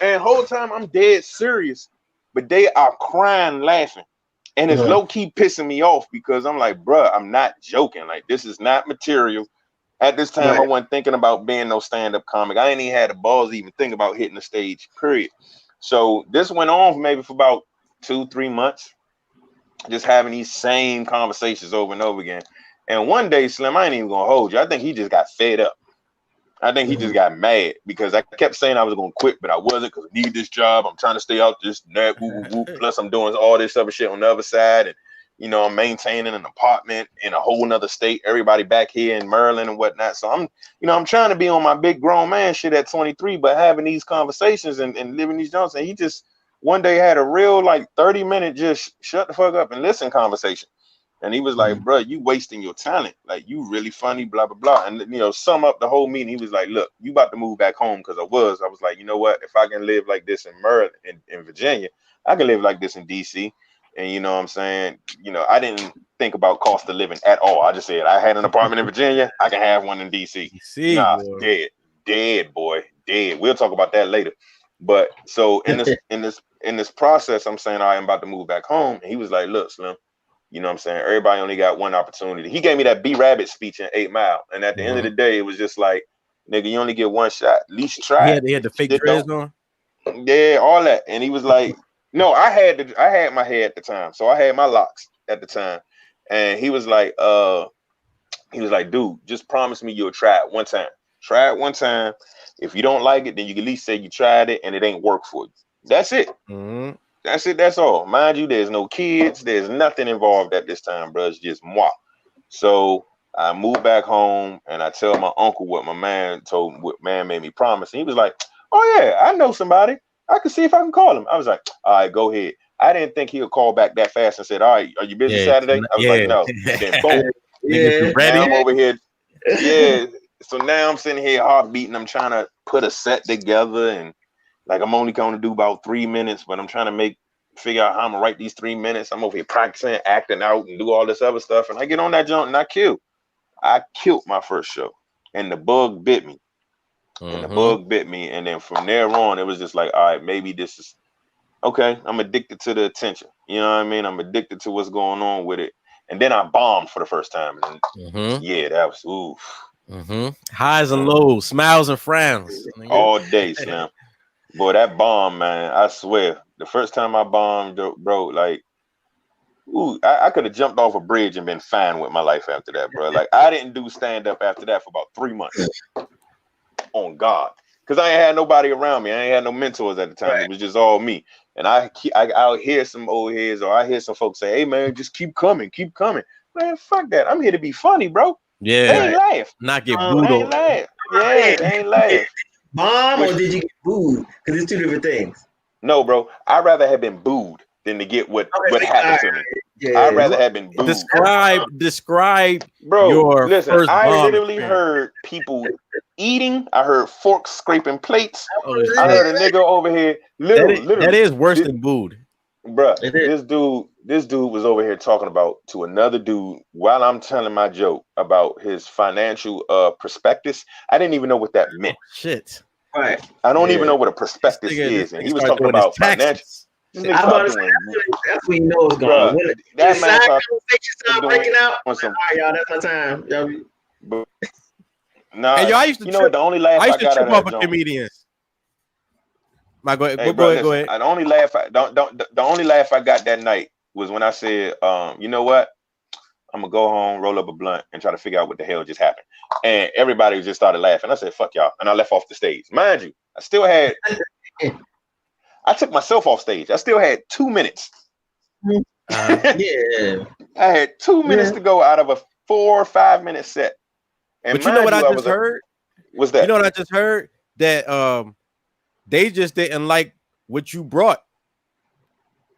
And whole time I'm dead serious, but they are crying, laughing. And it's low key pissing me off because I'm like, bruh, I'm not joking. Like, this is not material. At this time, I wasn't thinking about being no stand-up comic. I ain't even had the balls to even think about hitting the stage, period. So this went on maybe for about 2-3 months, just having these same conversations over and over again. And one day, Slim, I ain't even gonna hold you. I think he just got fed up. I think he just got mad because I kept saying I was gonna quit, but I wasn't because I need this job. I'm trying to stay out this net. Plus, I'm doing all this other shit on the other side, and you know, I'm maintaining an apartment in a whole nother state. Everybody back here in Maryland and whatnot. So I'm, you know, I'm trying to be on my big grown man shit at 23, but having these conversations and living these jobs. And he just one day had a real like 30-minute just shut the fuck up and listen conversation. And he was like, bro, you wasting your talent. Like, you really funny, blah, blah, blah. And, you know, sum up the whole meeting. He was like, look, you about to move back home. Because I was like, you know what? If I can live like this in Maryland, in Virginia, I can live like this in D.C. And, you know what I'm saying? You know, I didn't think about cost of living at all. I just said, I had an apartment in Virginia. I can have one in D.C. Nah, boy. Dead, boy. Dead. We'll talk about that later. But so in this process, I'm saying, I'm about to move back home. And he was like, look, Slim, you know what I'm saying? Everybody only got one opportunity. He gave me that B Rabbit speech in 8 Mile. And at the end of the day, it was just like, nigga, you only get one shot. At least try. He had the fake dreads on? Yeah, all that. And he was like, no, I had my hair at the time. So I had my locks at the time. And he was like, dude, just promise me you'll try it one time. Try it one time. If you don't like it, then you can at least say you tried it and it ain't work for you. That's it. That's it. That's all. Mind you, there's no kids. There's nothing involved at this time, bro. It's just moi. So I moved back home and I tell my uncle what my man told me, what man made me promise. And he was like, oh, yeah, I know somebody. I can see if I can call him. I was like, all right, go ahead. I didn't think he would call back that fast and said, all right, are you busy Saturday? I was like, no. And then boom. Now I'm over here. Yeah. So now I'm sitting here heartbeating. I'm trying to put a set together and like I'm only going to do about 3 minutes, but I'm trying to figure out how I'm gonna write these 3 minutes. I'm over here practicing, acting out, and do all this other stuff. And I get on that jump and I killed my first show. And the bug bit me. And the bug bit me. And then from there on, it was just like, all right, maybe this is okay. I'm addicted to the attention. You know what I mean? I'm addicted to what's going on with it. And then I bombed for the first time. And yeah, that was oof. Highs and lows, smiles and frowns. All day, Slim. Boy, that bomb, man, I swear. The first time I bombed, bro, like, I could have jumped off a bridge and been fine with my life after that, bro. Like, I didn't do stand-up after that for about 3 months. On God. Because I ain't had nobody around me. I ain't had no mentors at the time. It was just all me. And I'll hear some old heads or I hear some folks say, hey, man, just keep coming. Man, fuck that. I'm here to be funny, bro. Yeah. They ain't laugh. Not get booed. They ain't laugh. Yeah, they ain't laugh. Bomb or did you get booed? Because it's two different things. No, bro. I'd rather have been booed than to get what happened to me. Yeah. I'd rather have been booed. Describe bro, your listen, first I bomb literally heard people eating. I heard forks scraping plates. I heard a nigga over here. Literally. That is worse than booed. Bro, this dude was over here talking about to another dude while I'm telling my joke about his financial prospectus. I didn't even know what that meant. Shit. Right. I don't even know what a prospectus is. And he was talking about financial. That's what you know is going on. That man conversation breaking out. All right, y'all, that's my time. Y'all. Nah, hey, yo, I used to what the only laugh I got out of comedians. Go ahead. Hey, go ahead. The only laugh I got that night was when I said, you know what? I'm gonna go home, roll up a blunt, and try to figure out what the hell just happened. And everybody just started laughing. I said, fuck y'all. And I left off the stage. Mind you, I still had I took myself off stage. I still had 2 minutes. Yeah. I had 2 minutes to go out of a 4 or 5 minute set. And but you know what I just heard? What's that? You know what I just heard? That they just didn't like what you brought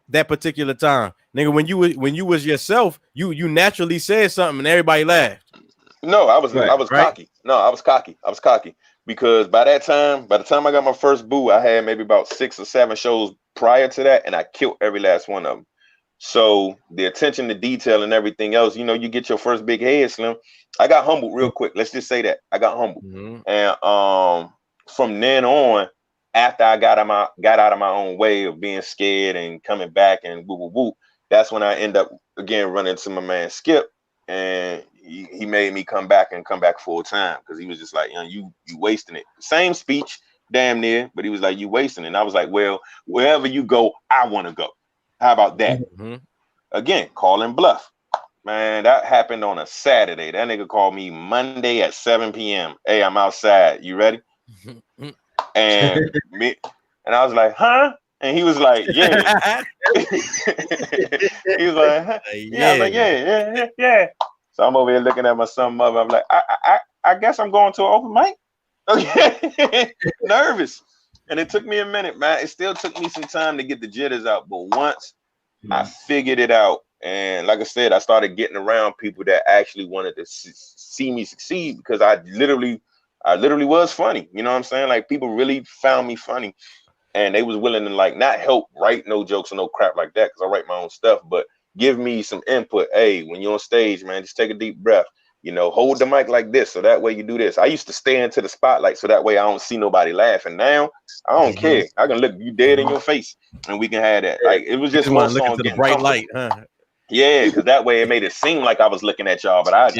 that particular time. Nigga, when you was yourself, you naturally said something and everybody laughed. No, I was cocky. No, I was cocky. Because by the time I got my first boo, I had maybe about 6 or 7 shows prior to that, and I killed every last one of them. So the attention to detail and everything else, you know, you get your first big head, Slim. I got humbled real quick. Let's just say that I got humbled, and from then on, after I got out of my own way of being scared and coming back and woo woo woo, that's when I end up again running into my man Skip, and he made me come back full time, because he was just like, you wasting it. Same speech, damn near, but he was like, you wasting it. And I was like, well, wherever you go, I want to go. How about that? Again, calling bluff. Man, that happened on a Saturday. That nigga called me Monday at 7 p.m. Hey, I'm outside. You ready? And I was like, huh? And he was like, yeah. He was like, huh? Yeah. I was like, yeah. So I'm over here looking at my son mother. I'm like, I guess I'm going to an open mic. Okay. Nervous. And it took me a minute, man. It still took me some time to get the jitters out. But once I figured it out, and like I said, I started getting around people that actually wanted to see me succeed, because I literally was funny. You know what I'm saying? Like, people really found me funny, and they was willing to like not help write no jokes or no crap like that, because I write my own stuff, but give me some input. Hey, when you're on stage, man, just take a deep breath. You know, hold the mic like this, so that way you do this. I used to stare into the spotlight so that way I don't see nobody laughing. Now I don't care. I can look you dead in your face, and we can have that. Like, it was just more so on getting bright light, huh? Yeah, because that way it made it seem like I was looking at y'all, but I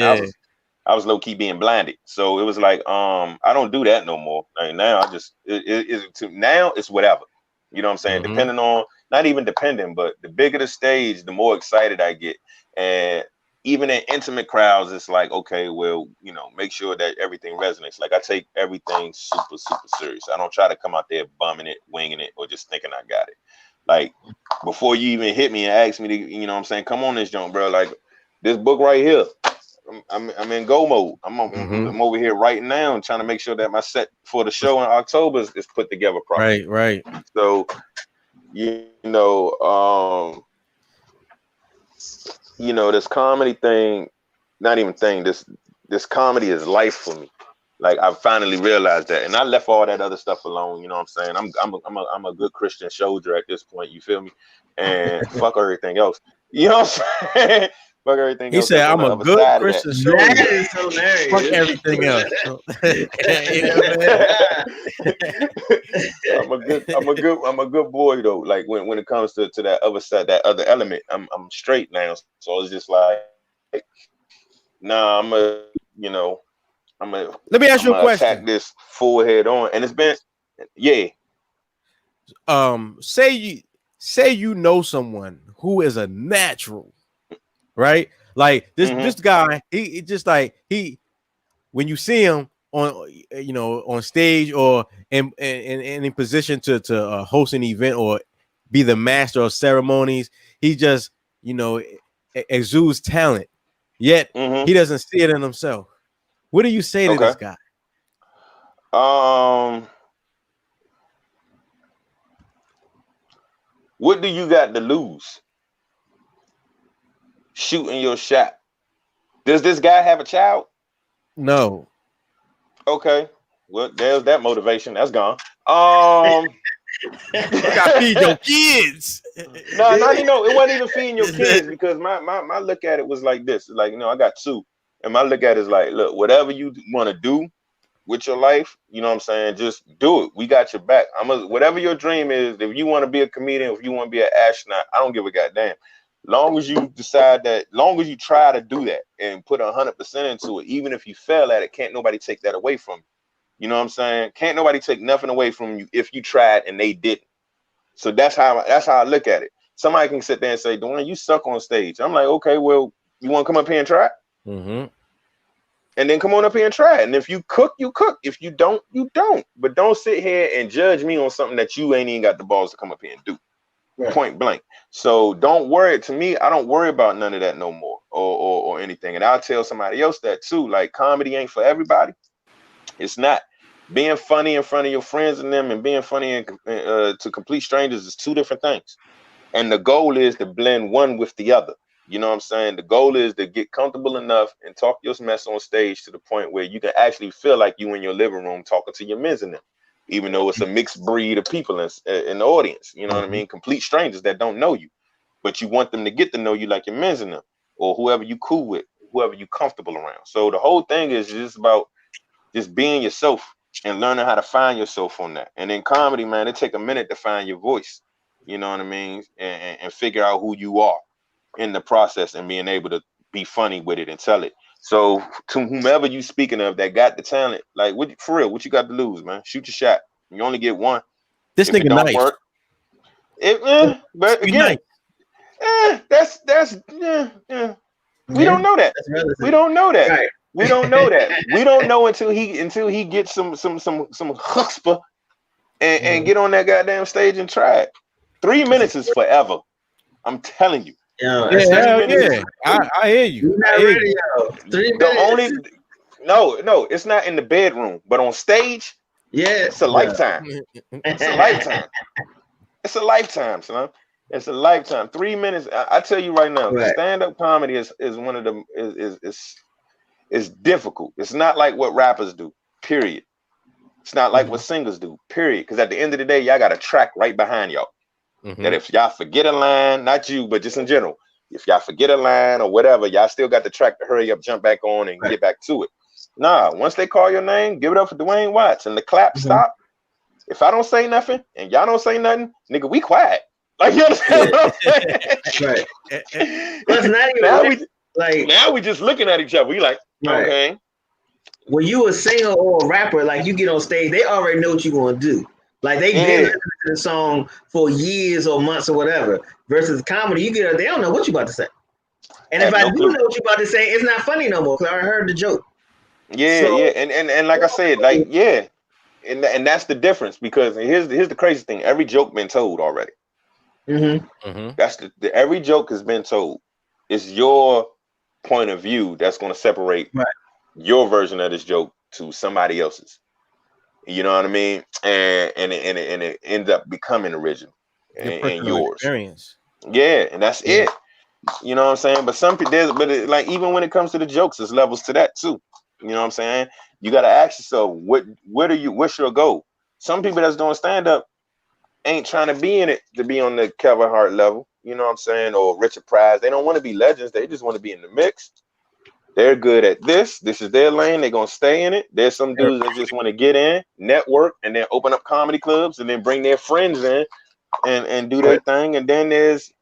was low key being blinded. So it was like, I don't do that no more. Like, now I just now it's whatever. You know what I'm saying? Depending on, not even depending, but the bigger the stage, the more excited I get. And even in intimate crowds, it's like, okay, well, you know, make sure that everything resonates. Like, I take everything super, super serious. I don't try to come out there bumming it, winging it, or just thinking I got it. Like, before you even hit me and ask me to, you know what I'm saying, come on this junk, bro. Like, this book right here, I'm in go mode. I'm over here writing now and trying to make sure that my set for the show in October is put together properly. Right. So, you know, this comedy thing, not even thing, this comedy is life for me. Like, I finally realized that, and I left all that other stuff alone. You know what I'm saying? I'm a good Christian soldier at this point. You feel me? And fuck everything else. You know what I'm saying? Fuck everything else. He said, I'm a good Christian soldier. That is hilarious. Fuck everything else. I'm a good boy though. Like, when it comes to that other side, that other element, I'm straight now. So it's just like, nah, let me ask you a question. Attack this full head on, and it's been, say you know someone who is a natural, right? Like this guy, he just like when you see him on, you know, on stage or in position to host an event or be the master of ceremonies, he just, you know, exudes talent. Yet he doesn't see it in himself. What do you say to this guy? What do you got to lose? Shooting your shot. Does this guy have a child? No. Okay. Well, there's that motivation. That's gone. You gotta feed your kids. No, you know, it wasn't even feeding your kids, because my look at it was like this. Like, you know, I got two. And my look at it is like, look, whatever you want to do with your life, you know what I'm saying, just do it. We got your back. Whatever your dream is, if you want to be a comedian, if you want to be an astronaut, I don't give a goddamn. Long as you decide that, long as you try to do that and put 100% into it, even if you fail at it, can't nobody take that away from you. You know what I'm saying? Can't nobody take nothing away from you if you tried and they didn't. So that's how I look at it. Somebody can sit there and say, DWAIN, you suck on stage. I'm like, okay, well, you want to come up here and try? And then come on up here and try it. And if you cook, you cook. If you don't, you don't. But don't sit here and judge me on something that you ain't even got the balls to come up here and do. Right. Point blank. So don't worry. To me, I don't worry about none of that no more or anything. And I'll tell somebody else that too. Like, comedy ain't for everybody. It's not. Being funny in front of your friends and them and being funny to complete strangers is two different things. And the goal is to blend one with the other. You know what I'm saying? The goal is to get comfortable enough and talk your mess on stage to the point where you can actually feel like you in your living room talking to your men and them, even though it's a mixed breed of people in the audience. You know what I mean? Complete strangers that don't know you, but you want them to get to know you like your men and them, or whoever you cool with, whoever you comfortable around. So the whole thing is just about just being yourself and learning how to find yourself on that. And in comedy, man, it take a minute to find your voice. You know what I mean? And figure out who you are. in the process and being able to be funny with it and tell it. So to whomever you speaking of that got the talent, like for real, what you got to lose, man? Shoot your shot. You only get one. This if nigga it don't nice. Work, but again, we don't know that. We don't know that. Right. We don't know that. We don't know until he gets some chutzpah and get on that goddamn stage and try it. 3 minutes is forever. I'm telling you. Yeah, I hear you. I hear you. No, it's not in the bedroom, but on stage, it's a lifetime. It's a lifetime. It's a lifetime, son. It's a lifetime. 3 minutes. I tell you right now, stand-up comedy is one of them is difficult. It's not like what rappers do, period. It's not like what singers do, period. Because at the end of the day, y'all got a track right behind y'all. That if y'all forget a line, not you, but just in general, if y'all forget a line or whatever, y'all still got the track to hurry up, jump back on, and get back to it. Nah, once they call your name, give it up for Dwayne Watts, and the clap stop. If I don't say nothing and y'all don't say nothing, nigga, we quiet. Like, you understand what I'm saying? Right. Now we just looking at each other. We like, okay. When you a singer or a rapper, like you get on stage, they already know what you're gonna do. Like they've been listening to the song for years or months or whatever. Versus comedy, you get they don't know what you about to say. And if I do know what you about to say, it's not funny no more because I heard the joke. And like I said, like and that's the difference, because here's the crazy thing: every joke been told already. That's every joke has been told. It's your point of view that's going to separate your version of this joke to somebody else's. You know what I mean? And it ends up becoming original and yours. Experience. Yeah, and that's it. You know what I'm saying? But some people, like even when it comes to the jokes, there's levels to that too. You know what I'm saying? You got to ask yourself, what's your goal? Some people that's doing stand up ain't trying to be in it to be on the Kevin Hart level. You know what I'm saying? Or Richard Pryor. They don't want to be legends. They just want to be in the mix. They're good at this. This is their lane. They're going to stay in it. There's some dudes that just want to get in, network, and then open up comedy clubs and then bring their friends in and do their thing. And then there's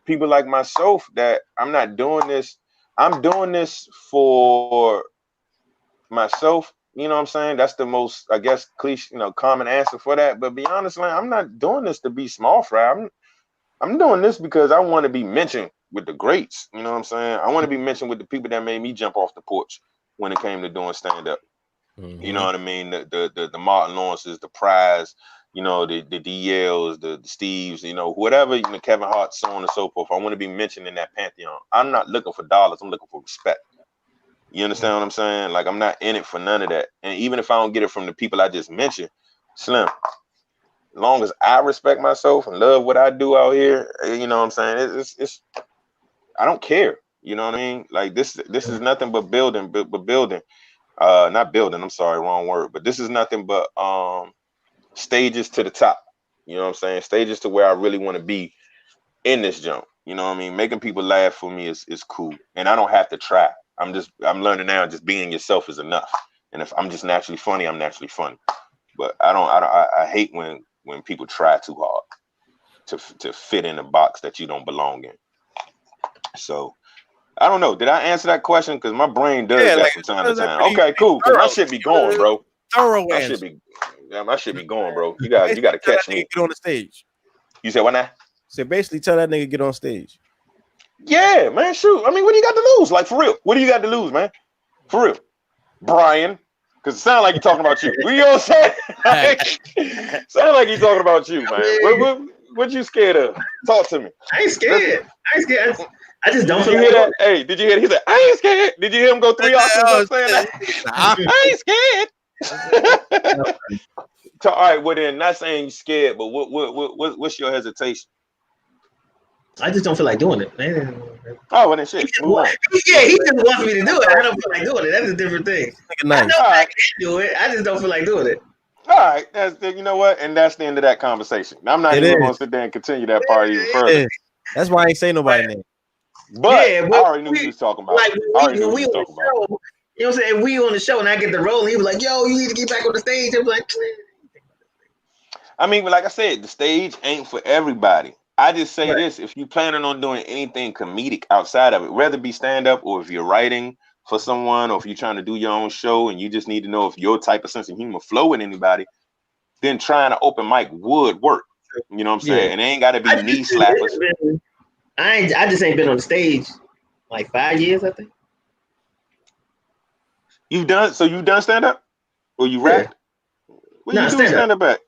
people like myself that I'm not doing this. I'm doing this for myself. You know what I'm saying? That's the most, I guess, cliche, common answer for that. But be honest, man, I'm not doing this to be small fry. I'm doing this because I want to be mentioned with the greats. You know what I'm saying? I want to be mentioned with the people that made me jump off the porch when it came to doing stand up. You know what I mean? The Martin Lawrences, the Prys, the DLs, the Steves, whatever, Kevin Hart, so on and so forth. I want to be mentioned in that pantheon. I'm not looking for dollars. I'm looking for respect. You understand what I'm saying? Like, I'm not in it for none of that. And even if I don't get it from the people I just mentioned, Slim, as long as I respect myself and love what I do out here, you know what I'm saying? It's I don't care. You know what I mean? Like this is nothing but building, not building, I'm sorry, wrong word. But this is nothing but stages to the top. You know what I'm saying? Stages to where I really want to be in this jump. You know what I mean? Making people laugh for me is cool. And I don't have to try. I'm learning now, just being yourself is enough. And if I'm just naturally funny, I'm naturally funny. But I hate when people try too hard to fit in a box that you don't belong in. So I don't know. Did I answer that question? Because my brain does that from time to time. Okay, cool. Because my shit be going, bro. My shit be going, bro. You got to catch me. Get on the stage. You said what now? So basically, tell that nigga get on stage. Yeah, man. Shoot. I mean, what do you got to lose? Like, for real. What do you got to lose, man? For real. Brian. Because it sounds like you're talking about you. You know what I'm saying? Sound like he's talking about you, man. What you scared of? Talk to me. I ain't scared. I just don't feel like that. Hey, did you hear that? He said, I ain't scared. Did you hear him go 3 octaves saying that? I ain't scared. All right, well then, not saying you're scared, but what's your hesitation? I just don't feel like doing it. Oh, well then shit. He just wants me to do it. I don't feel like doing it. That's a different thing. Nice. I know I can do it. I just don't feel like doing it. All right, you know what? And that's the end of that conversation. I'm not even going to sit there and continue that part even further. That's why I ain't say nobody name. But I already knew what you was talking about. Like when we on the show, you know what I'm saying? If we on the show and I get the role, and he was like, "Yo, you need to get back on the stage." I'm like, I mean, like I said, the stage ain't for everybody. I just say this: if you're planning on doing anything comedic outside of it, whether it be stand up or if you're writing for someone, or if you're trying to do your own show and you just need to know if your type of sense of humor flow with anybody, then trying to open mic would work. You know what I'm saying? And it ain't got to be knee slappers. I just ain't been on the stage like 5 years, I think. You've done stand up, or you rap? Where you do stand up at?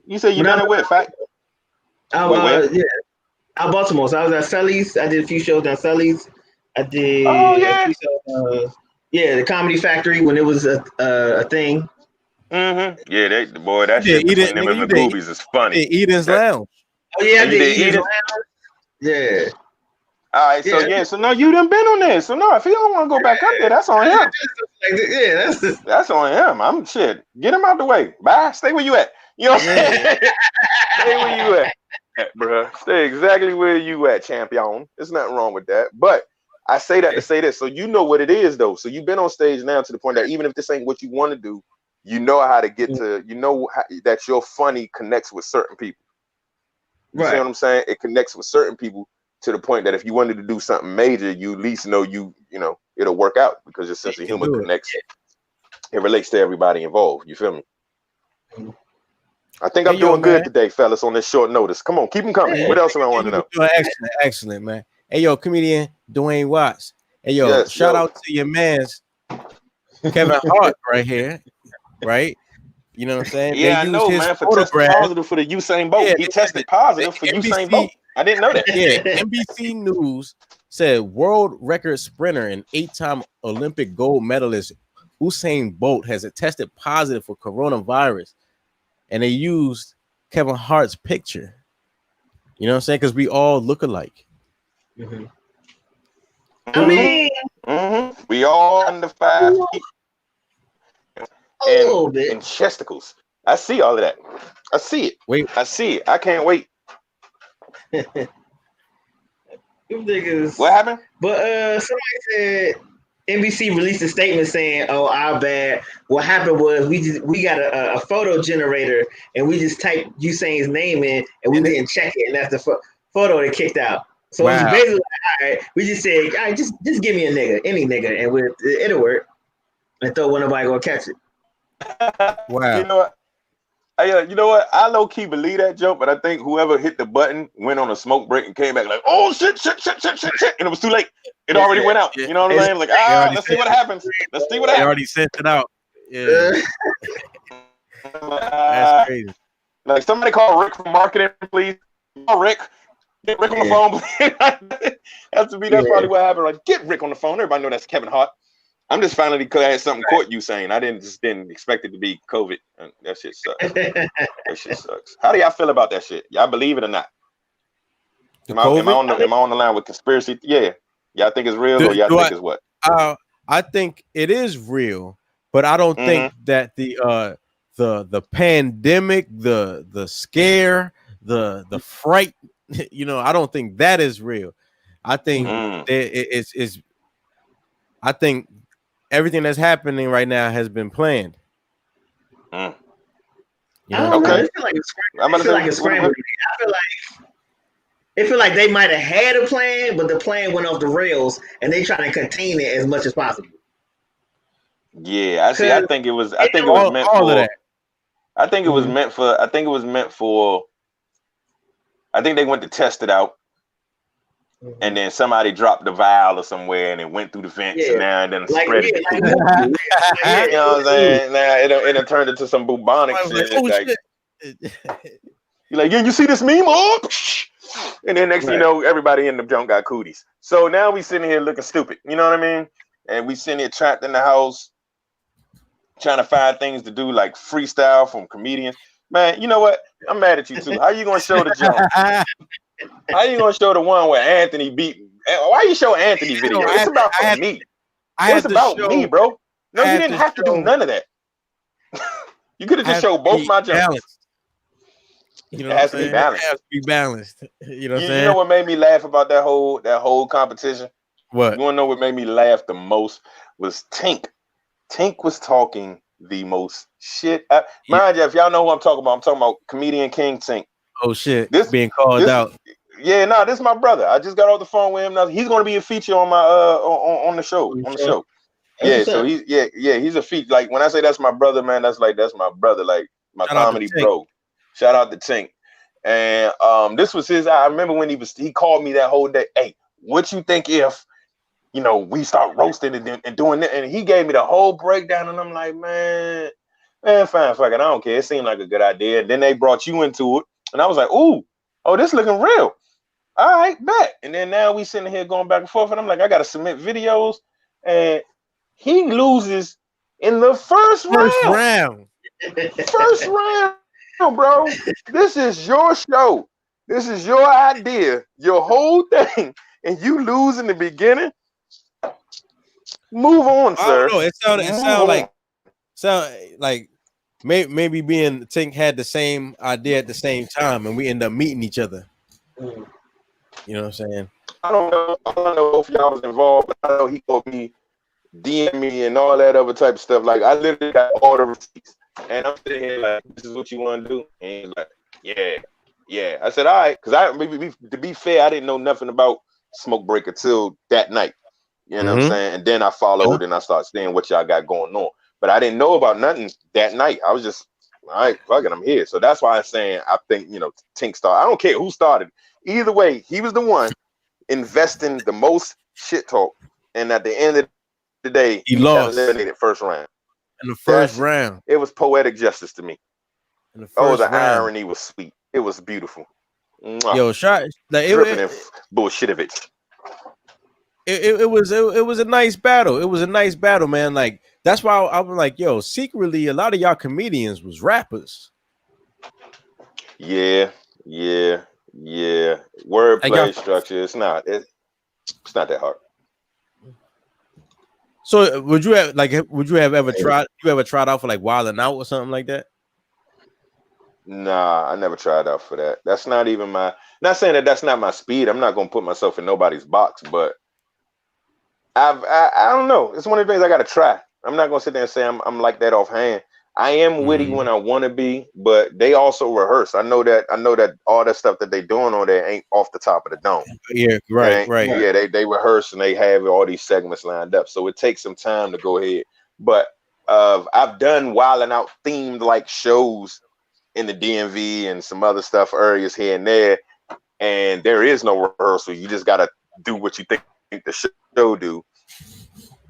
You say you done it with fact? Yeah, out Baltimore. So I was at Sully's. I did a few shows at Sully's. I did. Oh yeah. The Comedy Factory when it was a thing. Mm-hmm. Yeah, that shit between them and the Goobies is funny. Eden's Lounge. Oh yeah, I did Eden's Lounge. Yeah. All right, so no, you done been on there. So no, if he don't want to go back up there, that's on him. That's on him. I'm shit. Get him out the way. Bye. Stay where you at. You know what I'm saying? Stay where you at, bro. Stay exactly where you at, champion. There's nothing wrong with that. But I say that to say this, so you know what it is though. So you've been on stage now to the point that even if this ain't what you want to do, you know how to get to. You know that your funny connects with certain people. You see what I'm saying? It connects with certain people to the point that if you wanted to do something major, you at least know you know it'll work out because your sense of humor connects. It relates to everybody involved. You feel me? I think I'm doing good today, fellas, on this short notice. Come on, keep them coming. What else do I want to know? Excellent, man. Hey, yo, comedian DWAIN Watts. Hey, yo, shout out to your man's Kevin Hart right here, right? You know what I'm saying? Yeah, I know, man. For testing positive for the Usain Bolt. He tested positive for Usain Bolt. I didn't know that. Yeah, NBC News said world record sprinter and 8-time Olympic gold medalist Usain Bolt has tested positive for coronavirus. And they used Kevin Hart's picture. You know what I'm saying? Because we all look alike. I mean, we all under 5 feet. And chesticles. I see all of that. I see it. I see it. I can't wait. What happened? But somebody said NBC released a statement saying, "Oh, our bad. What happened was we got a photo generator and we just typed Usain's name in and we didn't check it, and that's the photo that kicked out." So it's basically like, all right, we just said, all right, just give me a nigga, any nigga, and it'll work. And throw one, nobody gonna catch it. Wow. You know what? I low key believe that joke, but I think whoever hit the button went on a smoke break and came back like, oh shit, and it was too late. It already went out. You know what I'm saying? Like, let's see what happens. Let's see what happens. They already sent it out. Yeah. That's crazy. Like, somebody call Rick from marketing, please. Call Rick. Get Rick on the phone, please. That's probably what happened. Like, get Rick on the phone. Everybody know that's Kevin Hart. I'm just finally because I had something caught you saying. I didn't expect it to be COVID. That shit sucks. That shit sucks. How do y'all feel about that shit? Y'all believe it or not? Am I on the line with conspiracy? Yeah. Y'all think it's real or y'all think it's what? I think it is real, but I don't think that the pandemic, the scare, the fright, you know, I don't think that is real. I think I think everything that's happening right now has been planned. You know, okay. I feel like it's scrambled. I feel like they might have had a plan, but the plan went off the rails, and they trying to contain it as much as possible. Yeah, I see. I think it was meant for. I think it was meant for. I think they went to test it out. And then somebody dropped the vial or somewhere, and it went through the vents, and now and then spread it. You know what I'm saying? Now it turned into some bubonic shit. You're like, yeah, you see this meme? Oh! And then next thing you know, everybody in the junk got cooties. So now we sitting here looking stupid. You know what I mean? And we sitting here trapped in the house, trying to find things to do, like freestyle from comedians. Man, you know what? I'm mad at you too. How you gonna show the jump? How you gonna show the one where Anthony beat? Why you show Anthony video? It's about me. It's about me, bro. No, you didn't have to do none of that. You could have just showed both my jumps. You know, it has to be balanced. It has to be balanced. You know what I'm saying? You know what made me laugh about that whole competition? What? You wanna know what made me laugh the most was Tink. Tink was talking the most shit. Mind you, if y'all know who I'm talking about comedian King Tink. Oh shit! Being called out. Yeah, no, this is my brother. I just got off the phone with him. Now he's gonna be a feature on my on the show. On the show. Yeah, so he's he's a feature. Like when I say that's my brother, man, that's my brother, like my comedy bro. Shout out to Tink. And this was his. I remember when he called me that whole day. Hey, what you think if we start roasting and doing it? And he gave me the whole breakdown, and I'm like, man, fine, fuck it, I don't care. It seemed like a good idea. And then they brought you into it, and I was like, ooh, oh, this looking real. All right, bet. And then now we sitting here going back and forth, and I'm like, I gotta submit videos, and he loses in the first round. First round, bro. This is your show. This is your idea, your whole thing, and you lose in the beginning. Move on, sir. I don't know. It sound like maybe being Tink had the same idea at the same time, and we end up meeting each other. You know what I'm saying? I don't know if y'all was involved, but I know he told me, DM me, and all that other type of stuff. Like I literally got all the receipts, and I'm sitting here like, "This is what you want to do?" And he's like, "Yeah." I said, "All right," because to be fair, I didn't know nothing about Smoke Break until that night. You know what I'm saying? And then I followed and I started seeing what y'all got going on. But I didn't know about nothing that night. I was just, all right, fuck it, I'm here. So that's why I'm saying I think, Tink started. I don't care who started. Either way, he was the one investing the most shit talk. And at the end of the day, he lost. Eliminated first round. In the first round. It was poetic justice to me. In the first round. Irony was sweet. It was beautiful. Yo, shot. Bullshitovich. It was a nice battle. It was a nice battle, man. Like that's why I was like, yo, secretly a lot of y'all comedians was rappers. Yeah. Wordplay structure. It's not that hard. So would you have ever tried? You ever tried out for like Wild 'N Out or something like that? Nah, I never tried out for that. That's not even my. Not saying that that's not my speed. I'm not gonna put myself in nobody's box, but I don't know. It's one of the things I gotta try. I'm not gonna sit there and say I'm like that offhand. I am witty when I want to be, but they also rehearse. I know that all that stuff that they doing on there ain't off the top of the dome. Yeah, right. Yeah, they rehearse and they have all these segments lined up. So it takes some time to go ahead. But I've done Wild 'N Out themed like shows in the DMV and some other stuff areas here and there, and there is no rehearsal. You just gotta do what you think the show do.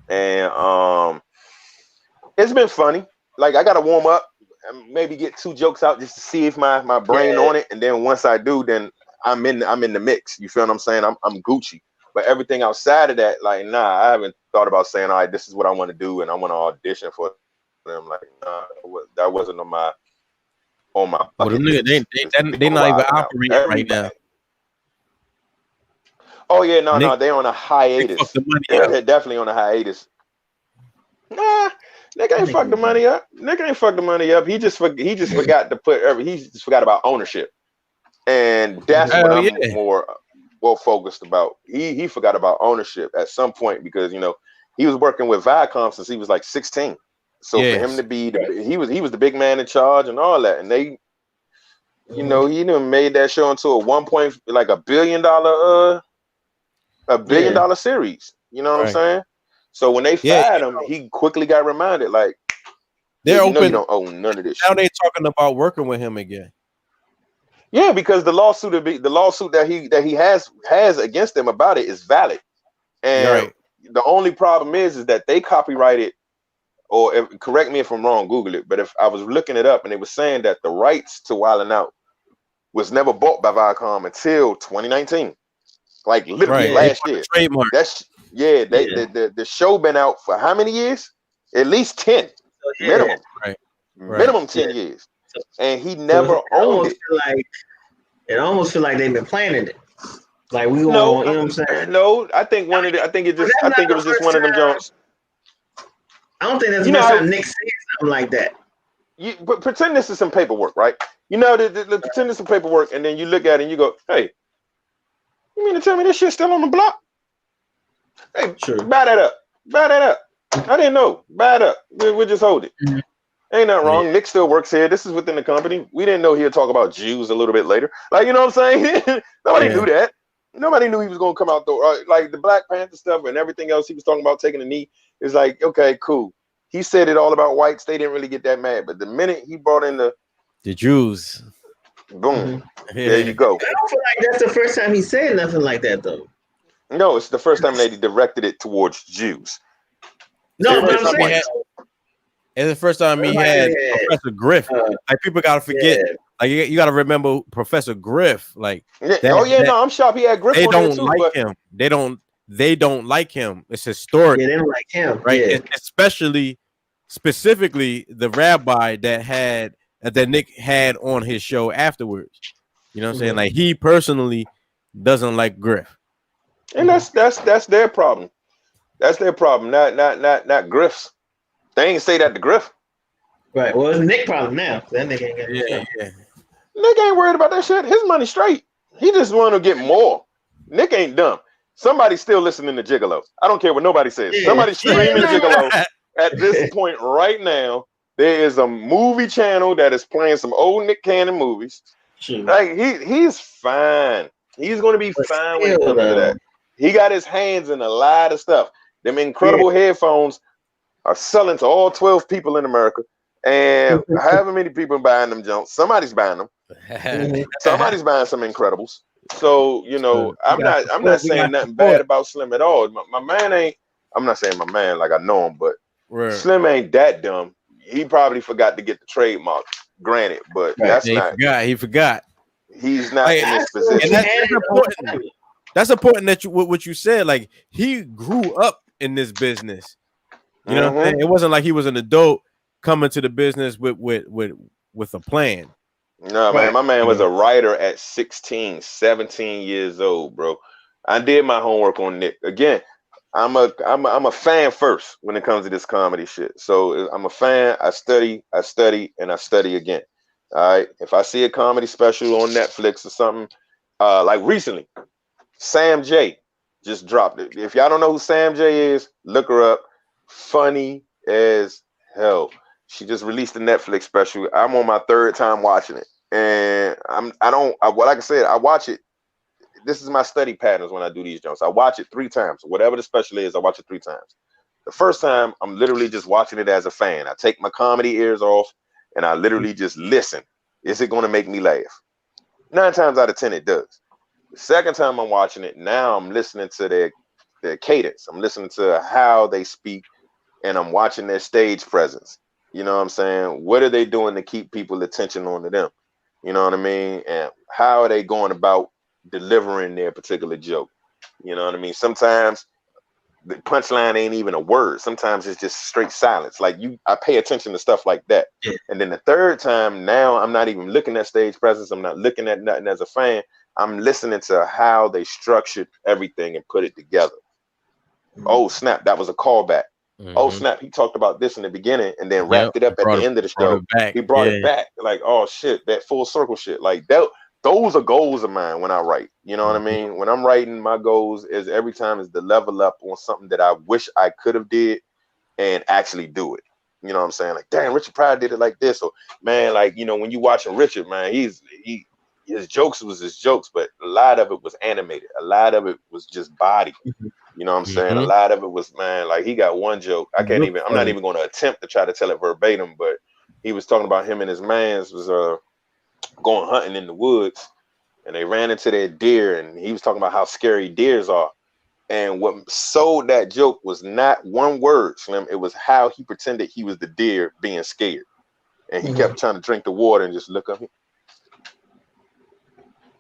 And it's been funny. Like I gotta warm up and maybe get 2 jokes out just to see if my brain on it, and then once I do, then I'm in the mix. You feel what I'm saying? I'm Gucci. But everything outside of that, like I haven't thought about saying, all right, this is what I want to do, and I want to audition for them. Like that wasn't on my bucket. Well, they not even operating right now. Oh yeah, no, they on a hiatus. They're definitely on a hiatus. Nah, nigga ain't fucked the money up. Nigga ain't fucked the money up. He just forgot to put. He just forgot about ownership, and that's what I'm more focused about. He forgot about ownership at some point because he was working with Viacom since he was like 16. So for him to be he was the big man in charge and all that, and they, he done made that show into a $1 billion series. You know what I'm saying? So when they fired him, he quickly got reminded, like, they're open. You don't own none of this. Now they're talking about working with him again. Yeah, because the lawsuit that he has against them about it is valid, and the only problem is that they copyrighted, or correct me if I'm wrong, Google it. But if I was looking it up, and it was saying that the rights to Wild 'N Out was never bought by Viacom until 2019, like literally last year. Trademark. The show been out for how many years? At least 10 minimum. Minimum 10 years. And he never owned it. It almost feel like they've been planning it. Like we going, you know what I'm saying? No, I think it was just one of them Jones. I don't think that's the first time Nick said something like that. But pretend this is some paperwork, right? Pretend it's some paperwork, and then you look at it and you go, "Hey, you mean to tell me this shit's still on the block? Hey, buy that up. I didn't know. Buy it up. We'll just hold it." Ain't nothing wrong. Nick still works here. This is within the company. We didn't know he'd talk about Jews a little bit later. Like, you know what I'm saying? Nobody knew that. Nobody knew he was going to come out though. Like the Black Panther stuff and everything else he was talking about taking a knee is like, okay, cool. He said it all about whites. They didn't really get that mad. But the minute he brought in the Jews, boom, there you go. I don't feel like that's the first time he said nothing like that though. No, it's the first time that he directed it towards Jews. No, but I'm saying it's the first time he had Professor Griff. Like people gotta forget. Like you gotta remember Professor Griff. Like no, I'm shocked he had Griff. They on don't there too, like him. They don't like him. It's historic. Yeah, they don't like him, right? Especially, specifically the rabbi that Nick had on his show afterwards. You know what I'm saying? Like he personally doesn't like Griff, and that's their problem. That's their problem. Not Griff's. They ain't say that to Griff. Right. Well, it's Nick problem now. That nigga ain't got Nick ain't worried about that shit. His money straight. He just want to get more. Nick ain't dumb. Somebody's still listening to Gigolo. I don't care what nobody says. Somebody's streaming Gigolo at this point right now. There is a movie channel that is playing some old Nick Cannon movies. Like he's fine. He's going to be fine when it comes to that. He got his hands in a lot of stuff. Them incredible headphones are selling to all 12 people in America, and however many people buying them jumps, somebody's buying them. Somebody's buying some Incredibles. So you know, I'm not saying nothing bad about Slim at all. My man ain't. I'm not saying my man like I know him, but Slim ain't that dumb. He probably forgot to get the trademark. Granted, but that's not. He forgot. He's not in this position. And that's important. That's important that what you said. Like he grew up in this business. You know what I'm saying? It wasn't like he was an adult coming to the business with a plan. No, man, my man was a writer at 16, 17 years old, bro. I did my homework on Nick. Again, I'm a fan first when it comes to this comedy shit. So I'm a fan. I study, and I study again. All right. If I see a comedy special on Netflix or something, like recently, Sam J just dropped it. If y'all don't know who Sam J is, look her up. Funny as hell. She just released a Netflix special. I'm on my third time watching it, and like I said, I watch it. This is my study patterns when I do these jumps. I watch it 3 times. Whatever the special is, I watch it 3 times. The first time, I'm literally just watching it as a fan. I take my comedy ears off, and I literally just listen. Is it going to make me laugh? 9 times out of 10, it does. The second time I'm watching it, now I'm listening to their cadence. I'm listening to how they speak, and I'm watching their stage presence. You know what I'm saying? What are they doing to keep people attention onto them? You know what I mean? And how are they going about delivering their particular joke? You know what I mean? Sometimes the punchline ain't even a word. Sometimes it's just straight silence. Like I pay attention to stuff like that. And then the third time, now I'm not even looking at stage presence. I'm not looking at nothing as a fan. I'm listening to how they structured everything and put it together. Oh snap, that was a callback. Oh snap, he talked about this in the beginning and then wrapped it up at the end of the show. He brought it back. Like, oh shit, that full circle shit. Like that, those are goals of mine when I write. You know what I mean? When I'm writing, my goals is every time is to level up on something that I wish I could have did and actually do it. You know what I'm saying? Like, damn, Richard Pryor did it like this. Or man, like, you know, when you watching Richard, man, his jokes was his jokes, but a lot of it was animated. A lot of it was just body. You know what I'm saying? A lot of it was, man, like he got one joke. I'm not even going to attempt to try to tell it verbatim, but he was talking about him and his mans was going hunting in the woods, and they ran into their deer, and he was talking about how scary deers are. And what sold that joke was not one word, Slim. It was how he pretended he was the deer being scared. And he kept trying to drink the water and just look up.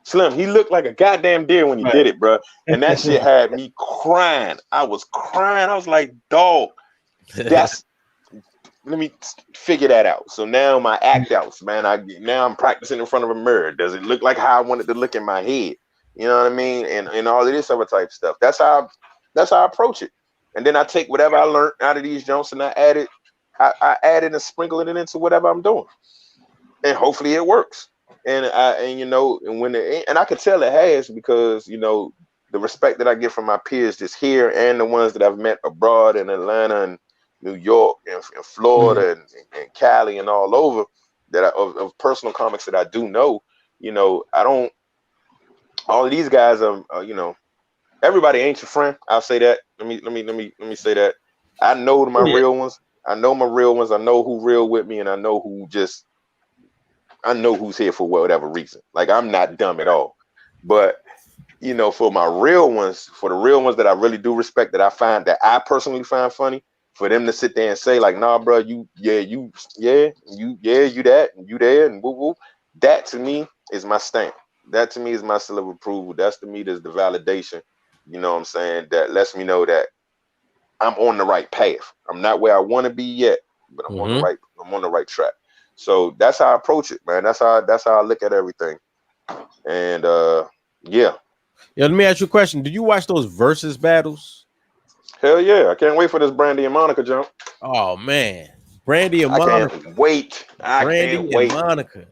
Slim, he looked like a goddamn deer when he did it, bro. And that shit had me crying. I was crying. I was like, dog, let me figure that out. So now my act outs, man, now I'm practicing in front of a mirror. Does it look like how I wanted to look in my head? You know what I mean? And all of this other type of stuff. That's how I approach it. And then I take whatever I learned out of these jumps and I add it and sprinkle it into whatever I'm doing. And hopefully it works. And I could tell it has, because, you know, the respect that I get from my peers just here and the ones that I've met abroad in Atlanta and New York and Florida and Cali and all over of personal comics that I do know. You know, I don't. All of these guys are you know, everybody ain't your friend. I'll say that. Let me say that. I know my real ones. I know my real ones. I know who real with me, and I know who's here for whatever reason. Like, I'm not dumb at all. But you know, for my real ones, for the real ones that I really do respect, that I personally find funny, for them to sit there and say like, nah, bro, you that, and you there, and woo woo. That to me is my stamp. That to me is my seal of approval. That's to me is the validation. You know what I'm saying? That lets me know that I'm on the right path. I'm not where I want to be yet, but I'm on the right track. So that's how I approach it, man. That's how I look at everything. And yeah. Yeah, let me ask you a question. Did you watch those versus battles? Hell yeah. I can't wait for this Brandy and Monica jump. Oh man. Brandy and Monica. I can't wait. Brandy and Monica.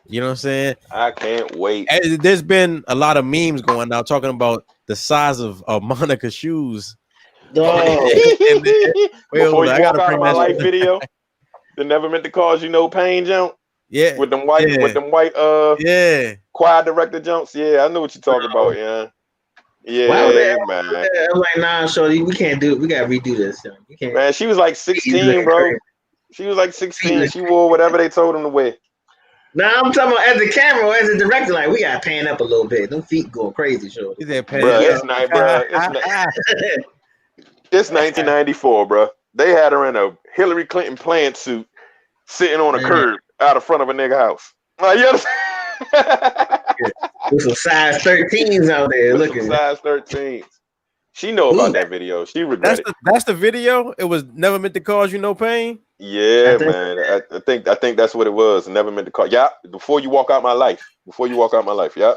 You know what I'm saying? I can't wait. There's been a lot of memes going out talking about the size of Monica's shoes. Oh. Before you walk out of my life video, the Never Meant to Cause You No Pain jump. Yeah. With them white choir director jumps. Yeah, I know what you're talking about, yeah. Yeah, man. I'm like, nah, shorty, we can't do it. We gotta redo this. We can't. Man, she was like 16, bro. She was like 16. She wore whatever they told him to wear. Nah, I'm talking about as a camera or as a director, like, we gotta pan up a little bit. Them feet going crazy, shorty. It's 1994, bro. They had her in a Hillary Clinton plant suit, sitting on a curb out of front of a nigga house. Like, you understand? With some size 13s out there looking. Size 13s. She know about that video. She regret it. That's the video. It was Never Meant to Cause You No Pain. Yeah, man. I think that's what it was. Never Meant to Cause. Yeah. Before you walk out my life. Yeah.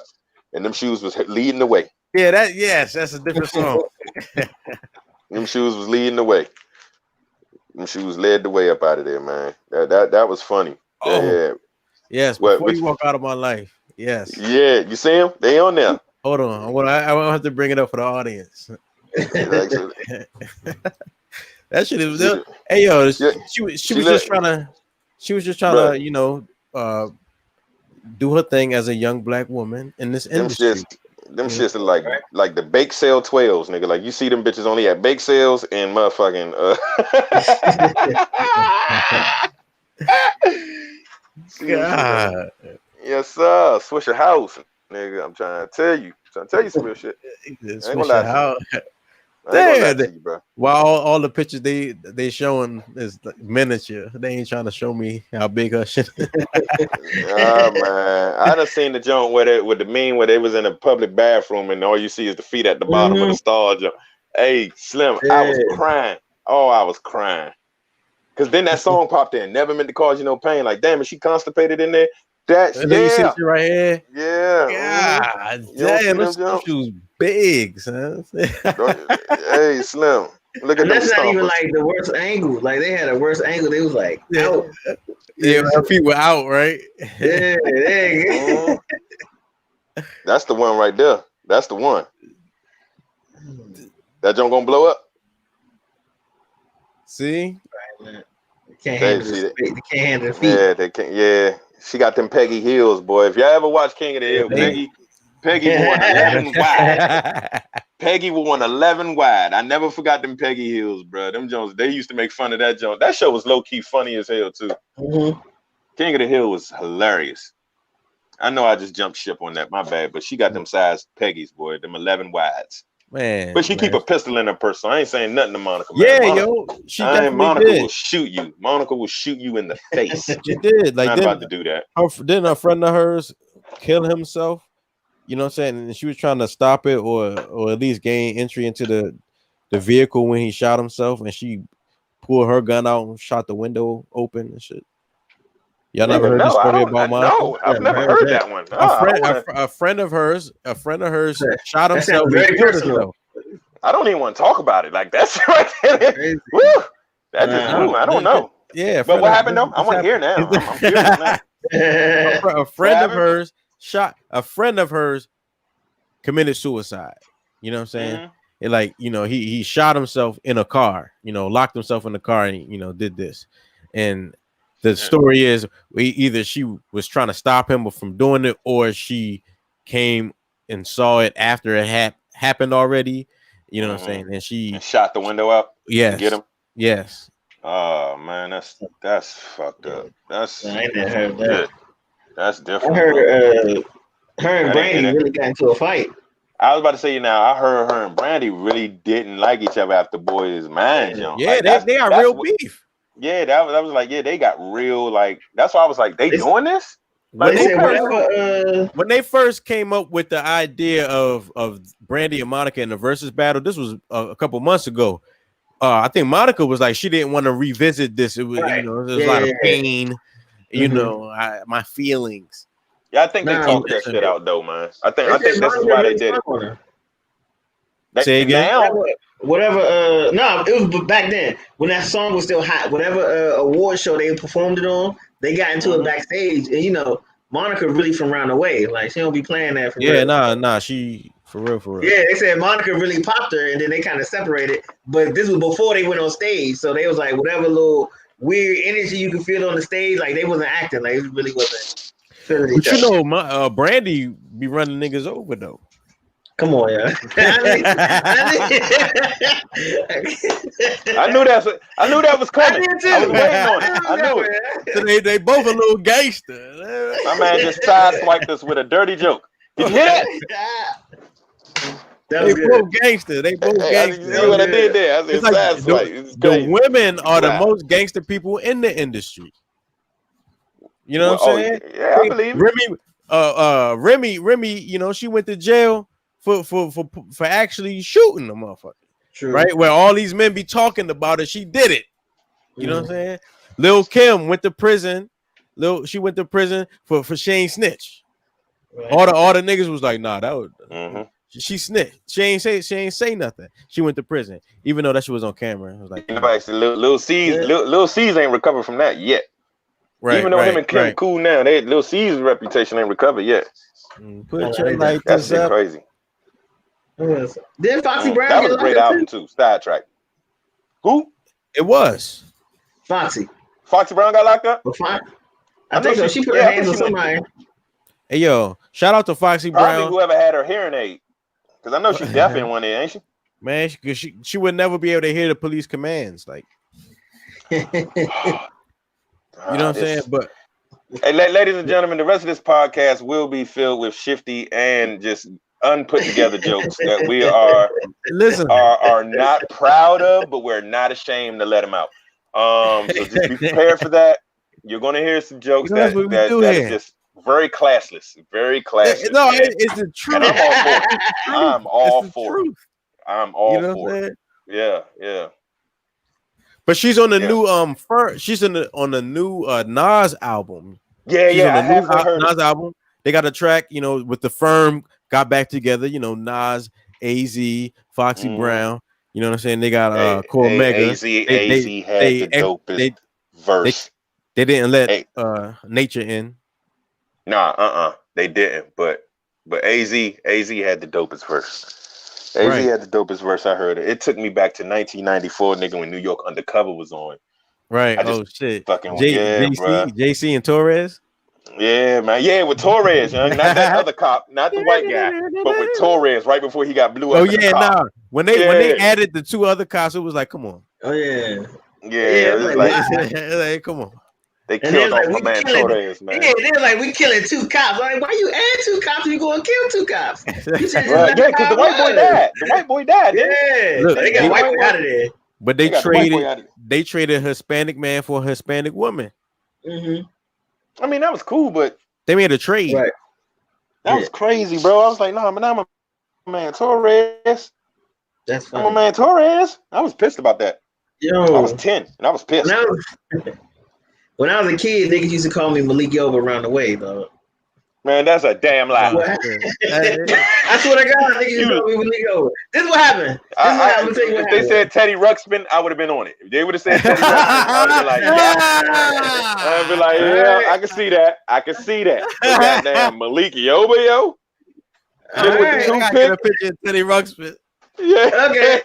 And them shoes was leading the way. Yeah. That's a different song. Them shoes was leading the way. Them shoes led the way up out of there, man. That was funny. Oh. Yeah. Yes. Before you walk out of my life. Yes. Yeah. You see them? They on there. Hold on. I won't have to bring it up for the audience. That shit is. Hey yo, she was just trying to, you know, do her thing as a young black woman in this industry. Them shits are like the bake sale 12s, nigga. Like, you see them bitches only at bake sales and motherfucking God. Yes, sir. Swisher House, nigga. I'm trying to tell you some real shit. Swisher House. Damn, bro. While all the pictures they showing is miniature, they ain't trying to show me how big her shit is. Oh man, I done seen the joint where they was in a public bathroom and all you see is the feet at the bottom of the stall jump. Hey, Slim, I was crying. Oh, I was crying. Cause then that song popped in, Never Meant to Cause You No Pain. Like, damn, is she constipated in there? That's you see this right here. Yeah. God damn, those shoes big, son. Hey, Slim. Look at that's not even like the worst angle. Like, they had a worse angle. They was like out. Yeah, her feet were out, right? Yeah, that's the one right there. That's the one. That joint gonna blow up. See? They can't handle the feet. Yeah, they can't. Yeah, she got them Peggy heels, boy. If y'all ever watch King of the Hill, Peggy wore 11 wide. Peggy wore 11 wide. I never forgot them Peggy heels, bro. Them Jones, they used to make fun of that Jones. That show was low key funny as hell too. King of the Hill was hilarious. I know I just jumped ship on that, my bad, but she got them size Peggies, boy. Them 11 wides. Man, but she keep a pistol in her purse, so I ain't saying nothing to Monica. Man. Yeah, Monica, yo, Monica will shoot you. Monica will shoot you in the face. She did. Like, not about to do that. Didn't a friend of hers kill himself? You know what I'm saying? And she was trying to stop it, or at least gain entry into the vehicle when he shot himself, and she pulled her gun out and shot the window open and shit. Y'all never heard the story about Monica? No, I've never heard that one. A friend of hers shot himself. Very personal. I don't even want to talk about it. Like, that's right there. Woo! That just, I don't know. Yeah, but what happened though? I want to hear now. I'm curious now. A friend of hers shot. A friend of hers committed suicide. You know what I'm saying? like, you know, he shot himself in a car, you know, locked himself in the car and, you know, did this. And the story is either she was trying to stop him from doing it, or she came and saw it after it happened already. You know what I'm saying? And she shot the window out. Yes. Get him. Yes. Oh man, that's fucked up. That's I ain't never heard that. That's different. I heard her and Brandy really got into a fight. I was about to say, I heard her and Brandy really didn't like each other after Boys Mind Jump. Yeah, like, they are real beef. Yeah, that was like, yeah, they got real, like, that's why I was like, they doing this? When they first came up with the idea of Brandy and Monica in the versus battle, this was a couple months ago. I think Monica was like, she didn't want to revisit this. It was, you know, there was a lot of pain, you know, my feelings. Yeah, I think they talked that shit out though, man. I think this is why they did it. Say again. Now, whatever. No, it was back then when that song was still hot. Whatever award show they performed it on, they got into it backstage, and you know, Monica really from round the way. Like she don't be playing that. For real. Nah, she for real. Yeah, they said Monica really popped her, and then they kind of separated. But this was before they went on stage, so they was like whatever little weird energy you could feel on the stage, like they wasn't acting, like it really wasn't. But you know, my Brandy be running niggas over though. Come on, yeah. I knew that was coming. I was waiting on it. I knew it. So they both a little gangster. My man just sideswiped us with a dirty joke. Did you hear that? They both gangster. They both gangster. You see what I did there? I said sideswipe. The women are the most gangster people in the industry. You know what I'm saying? Yeah, I believe it. Remy, you know, she went to jail for actually shooting the motherfucker. True. Right? Where all these men be talking about it, she did it. You know what I'm saying? Lil Kim went to prison. She went to prison for Shane snitch. Right. All the niggas was like, nah, that was she snitched. She ain't say nothing. She went to prison, even though that shit was on camera. It was like, Lil C's ain't recovered from that yet. Right, even though him and Kim cool now, Lil C's reputation ain't recovered yet. Put your light that's up. Crazy. Then Foxy Brown. That was a great album too. Star Trek. Who? It was Foxy. Foxy Brown got locked up. I think so. She put her hands on somebody. Hey yo, shout out to Foxy Brown. Probably whoever had her hearing aid, because I know she's deaf in one ear, ain't she? Man, she would never be able to hear the police commands, like. You know what I'm saying? But hey, ladies and gentlemen, the rest of this podcast will be filled with shifty and just unput together jokes that we are not proud of, but we're not ashamed to let them out. So just be prepared for that. You're going to hear some jokes that is just very classless, very classless. No, it's the truth. I'm all for it. I'm all for it. Yeah. But she's on the new she's on the new Nas album. Yeah, I have heard Nas album. They got a track, you know, with the Firm got back together, you know, Nas, AZ, Foxy Brown, you know what I'm saying? They got Cormega. AZ had the dopest verse. They didn't let Nature in. Nah, they didn't, but AZ had the dopest verse. AZ had the dopest verse. I heard it. It took me back to 1994, nigga, when New York Undercover was on. Right. Oh shit. Fucking JC and Torres. Yeah, man. Yeah, with Torres, young. Not that other cop, not the white guy, but with Torres right before he got blew up. Oh yeah, nah. When they added the two other cops, it was like, come on. Oh yeah. Yeah, it was like come on. They killed off my man Torres, man. Yeah, they're like, we killing two cops. Like, why you add two cops? You going to kill two cops? Yeah, because the white boy died. The white boy died. Yeah, look, they got white boy out of there. But they traded a Hispanic man for a Hispanic woman. I mean, that was cool, but they made a trade. Right. That was crazy, bro. I was like, nah, man, I'm a man Torres. That's funny. I'm a man Torres. I was pissed about that. Yo, I was 10 and I was pissed. When I was a kid, niggas used to call me Malik Yoba around the way, though. Man, that's a damn lie. I swear to God, niggas used to call me Malik Yoba. This is what happened. If they said Teddy Ruxpin, I would have been on it. If they would have said Teddy Ruxpin, I would have been like, yeah. I'd be like, yeah, I can see that. I can see that. Goddamn Malik Yoba, yo. I got a picture of Teddy Ruxpin. Yeah. Okay.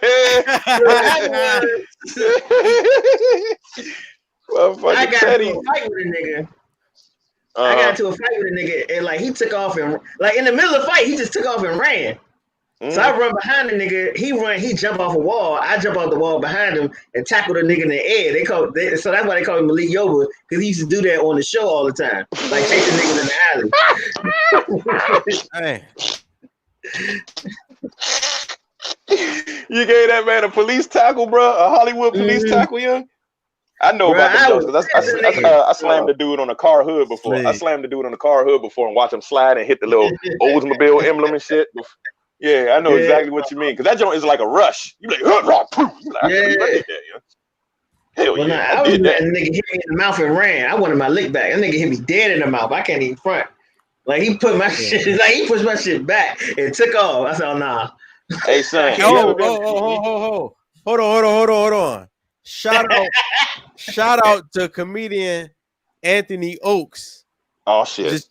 I got into a fight with a nigga. I got into a fight with a nigga, and like he took off and like in the middle of the fight, he just took off and ran. So I run behind the nigga. He jump off a wall. I jump off the wall behind him and tackle the nigga in the air. So that's why they call him Malik Yoba, because he used to do that on the show all the time, like chasing niggas in the alley. You gave that man a police tackle, bro? A Hollywood police tackle, young? I know about them jokes. I slammed the dude on a car hood before. I slammed the dude on the car hood before and watched him slide and hit the little Oldsmobile emblem and shit. Yeah, I know exactly what you mean. Because that joint is like a rush. You like, hell well, yeah. I was that nigga hit me in the mouth and ran. I wanted my lick back. That nigga hit me dead in the mouth. I can't even front. Like he put my shit, like he pushed my shit back and took off. I said, oh, nah. Hey son. Hold on. Shout out to comedian Anthony Oakes. Oh shit!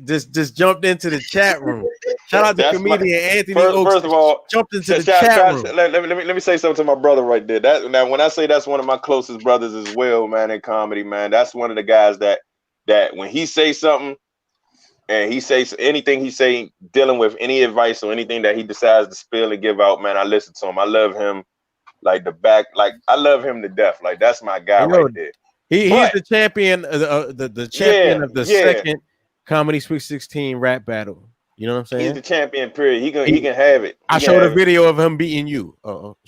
Just jumped into the chat room. Shout out to comedian Anthony Oakes. First of all, jumped into the chat room. Let me say something to my brother right there. Now when I say that's one of my closest brothers as well, man, in comedy, man, that's one of the guys that when he say something and he says anything he say dealing with any advice or anything that he decides to spill and give out, man, I listen to him. I love him I love him to death. Like that's my guy right there. He's the champion, the champion of the second Comedy Sweet 16 rap battle. You know what I'm saying? He's the champion. Period. He can have it. I showed a video of him beating you.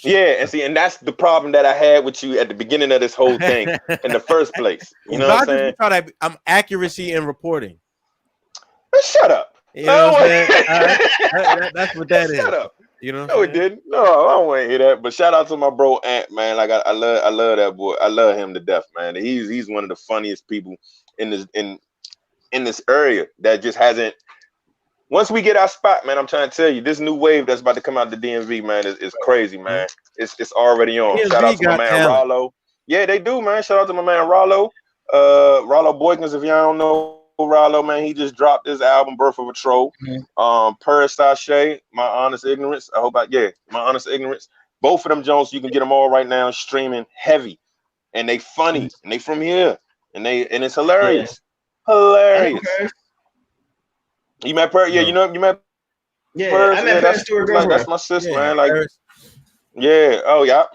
Yeah, and that's the problem that I had with you at the beginning of this whole thing in the first place. You know what I'm saying? I'm accuracy in reporting. Man, shut up. You know what I'm saying? That's what that is. Shut up. You know? No, it didn't. No, I don't want to hear that. But shout out to my bro Ant, man. Like I love that boy. I love him to death, man. He's one of the funniest people in this area that just hasn't. Once we get our spot, man, I'm trying to tell you, this new wave that's about to come out the DMV, man, is crazy, man. It's already on. DMV shout out to my man Rollo. Yeah, they do, man. Shout out to my man Rollo. Rollo Boykins, if y'all don't know Rollo, man, he just dropped his album Birth of a Troll. Sashay, My Honest Ignorance. My Honest Ignorance. Both of them Jones, you can get them all right now streaming heavy. And they funny. And they from here. And it's hilarious. Hilarious. Okay. You met Per? Yeah, you met I met Per Stewart. That's my sister, man. Like, yeah. Oh, yep.